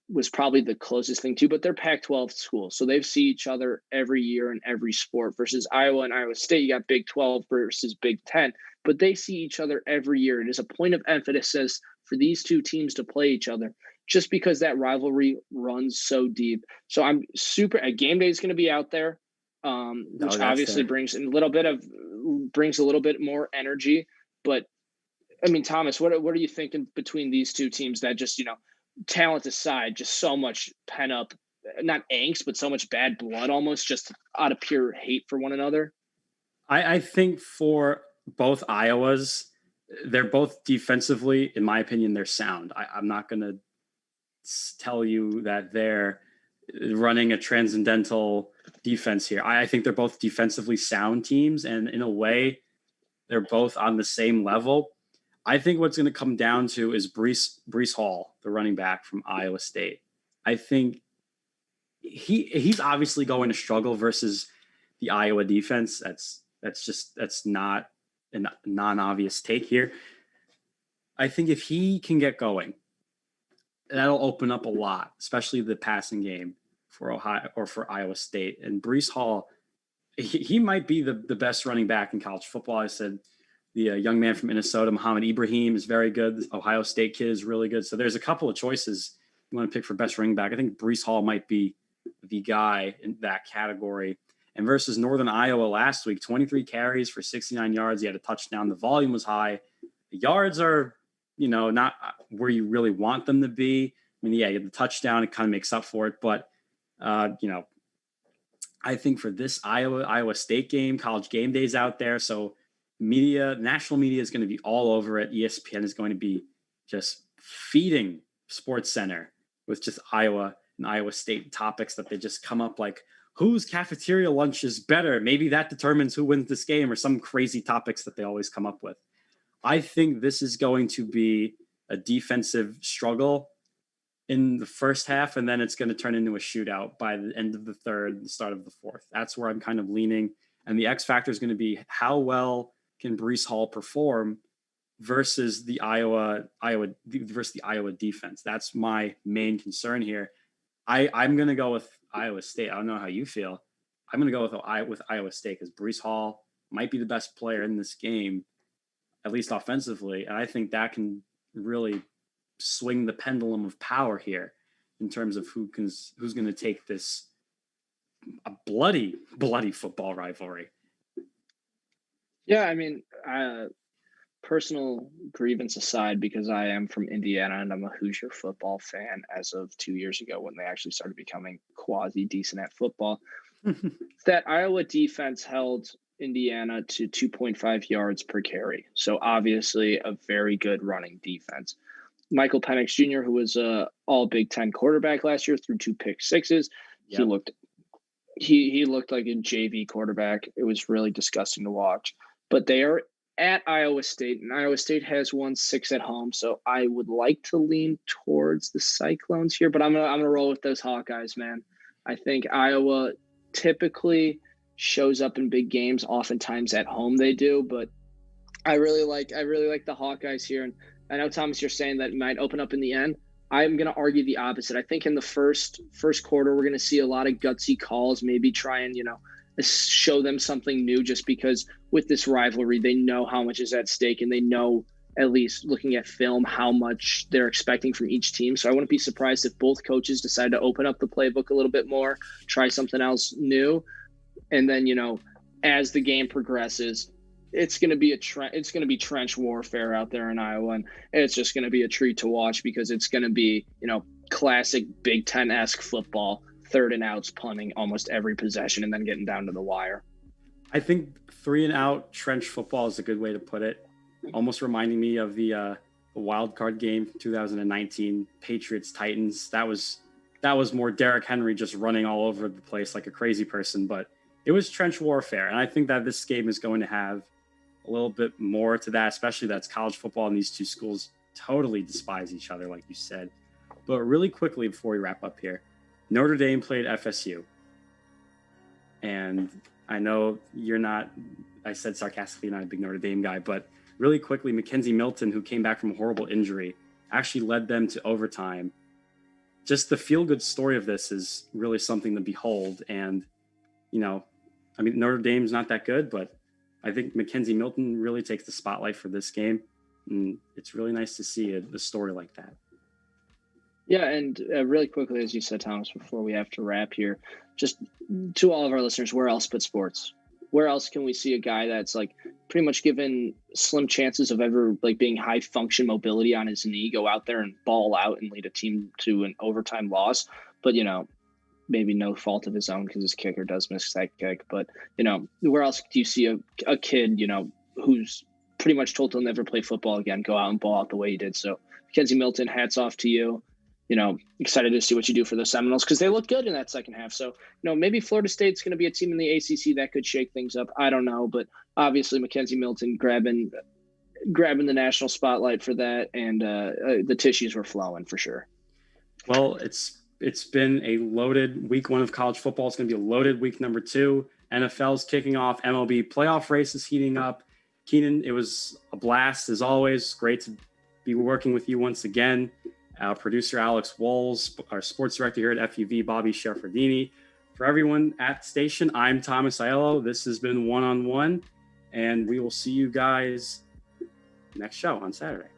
was probably the closest thing to, but they're Pac-12 schools. So they see each other every year in every sport, versus Iowa and Iowa State. You got Big 12 versus Big 10, but they see each other every year. It is a point of emphasis for these two teams to play each other, just because that rivalry runs so deep. So I'm a game day is going to be out there, which obviously brings a little bit more energy. But I mean, Thomas, what are you thinking between these two teams that just, talent aside, just so much pent up, not angst, but so much bad blood, almost just out of pure hate for one another? I think for both Iowas, they're both defensively, in my opinion, they're sound. I'm not going to tell you that they're running a transcendental defense here. I think they're both defensively sound teams, and in a way, they're both on the same level. I think what's going to come down to is Breece Hall, the running back from Iowa State. I think he's obviously going to struggle versus the Iowa defense. That's not a non-obvious take here. I think if he can get going, that'll open up a lot, especially the passing game for Ohio or for Iowa State. And Breece Hall, he might be the best running back in college football. I said the young man from Minnesota, Muhammad Ibrahim, is very good. The Ohio State kid is really good. So there's a couple of choices you want to pick for best running back. I think Breece Hall might be the guy in that category. And versus Northern Iowa last week, 23 carries for 69 yards. He had a touchdown. The volume was high. The yards are, not where you really want them to be. I mean, yeah, you have the touchdown. It kind of makes up for it. But, I think for this Iowa State game, College Game Day's out there. So national media is going to be all over it. ESPN is going to be just feeding SportsCenter with just Iowa and Iowa State topics that they just come up like, whose cafeteria lunch is better? Maybe that determines who wins this game, or some crazy topics that they always come up with. I think this is going to be a defensive struggle in the first half, and then it's going to turn into a shootout by the end of the third, the start of the fourth. That's where I'm kind of leaning. And the X factor is going to be how well can Breece Hall perform versus the Iowa defense. That's my main concern here. I'm going to go with Iowa State. I don't know how you feel. I'm going to go with Iowa State because Breece Hall might be the best player in this game, at least offensively. And I think that can really swing the pendulum of power here in terms of who's going to take this a bloody football rivalry. Yeah, I mean, personal grievance aside, because I am from Indiana and I'm a Hoosier football fan as of 2 years ago when they actually started becoming quasi decent at football, that Iowa defense held Indiana to 2.5 yards per carry. So obviously a very good running defense. Michael Penix Jr., who was a all Big Ten quarterback last year, threw 2 pick sixes. Yep. He looked like a JV quarterback. It was really disgusting to watch. But they are at Iowa State, and Iowa State has won 6 at home, so I would like to lean towards the Cyclones here, but I'm gonna roll with those Hawkeyes, man. I think Iowa typically shows up in big games, oftentimes at home they do, but I really like the Hawkeyes here. And I know, Thomas, you're saying that it might open up in the end. I'm going to argue the opposite. I think in the first quarter, we're going to see a lot of gutsy calls, maybe try and, show them something new, just because with this rivalry, they know how much is at stake, and they know, at least looking at film, how much they're expecting from each team. So I wouldn't be surprised if both coaches decide to open up the playbook a little bit more, try something else new. And then, as the game progresses, it's going to be it's going to be trench warfare out there in Iowa, and it's just going to be a treat to watch, because it's going to be, classic Big Ten-esque football, 3rd and outs, punting almost every possession, and then getting down to the wire. I think 3 and out trench football is a good way to put it. Almost reminding me of the wild card game, 2019 Patriots Titans. That was more Derrick Henry just running all over the place like a crazy person, but it was trench warfare. And I think that this game is going to have a little bit more to that, especially that's college football, and these two schools totally despise each other, like you said. But really quickly before we wrap up here, Notre Dame played FSU. And I know you're not, I said sarcastically, not a big Notre Dame guy, but really quickly, Mackenzie Milton, who came back from a horrible injury, actually led them to overtime. Just the feel-good story of this is really something to behold. And, Notre Dame's not that good, but I think Mackenzie Milton really takes the spotlight for this game. And it's really nice to see a story like that. Yeah, and really quickly, as you said, Thomas, before we have to wrap here, just to all of our listeners, where else but sports? Where else can we see a guy that's pretty much given slim chances of ever being high function mobility on his knee, go out there and ball out and lead a team to an overtime loss? But, maybe no fault of his own, because his kicker does miss that kick. But, where else do you see a kid, who's pretty much told he'll never play football again, go out and ball out the way he did? So Mackenzie Milton, hats off to you. Excited to see what you do for the Seminoles, because they look good in that second half. So, maybe Florida State's going to be a team in the ACC that could shake things up. I don't know, but obviously Mackenzie Milton grabbing the national spotlight for that, and the tissues were flowing for sure. Well, it's been a loaded week 1 of college football. It's going to be a loaded week number 2. NFL's kicking off. MLB playoff race is heating up. Keenan, it was a blast as always. Great to be working with you once again. Our producer, Alex Walls, our sports director here at FUV, Bobby Schiaffardini. For everyone at the station, I'm Thomas Aiello. This has been One on One, and we will see you guys next show on Saturday.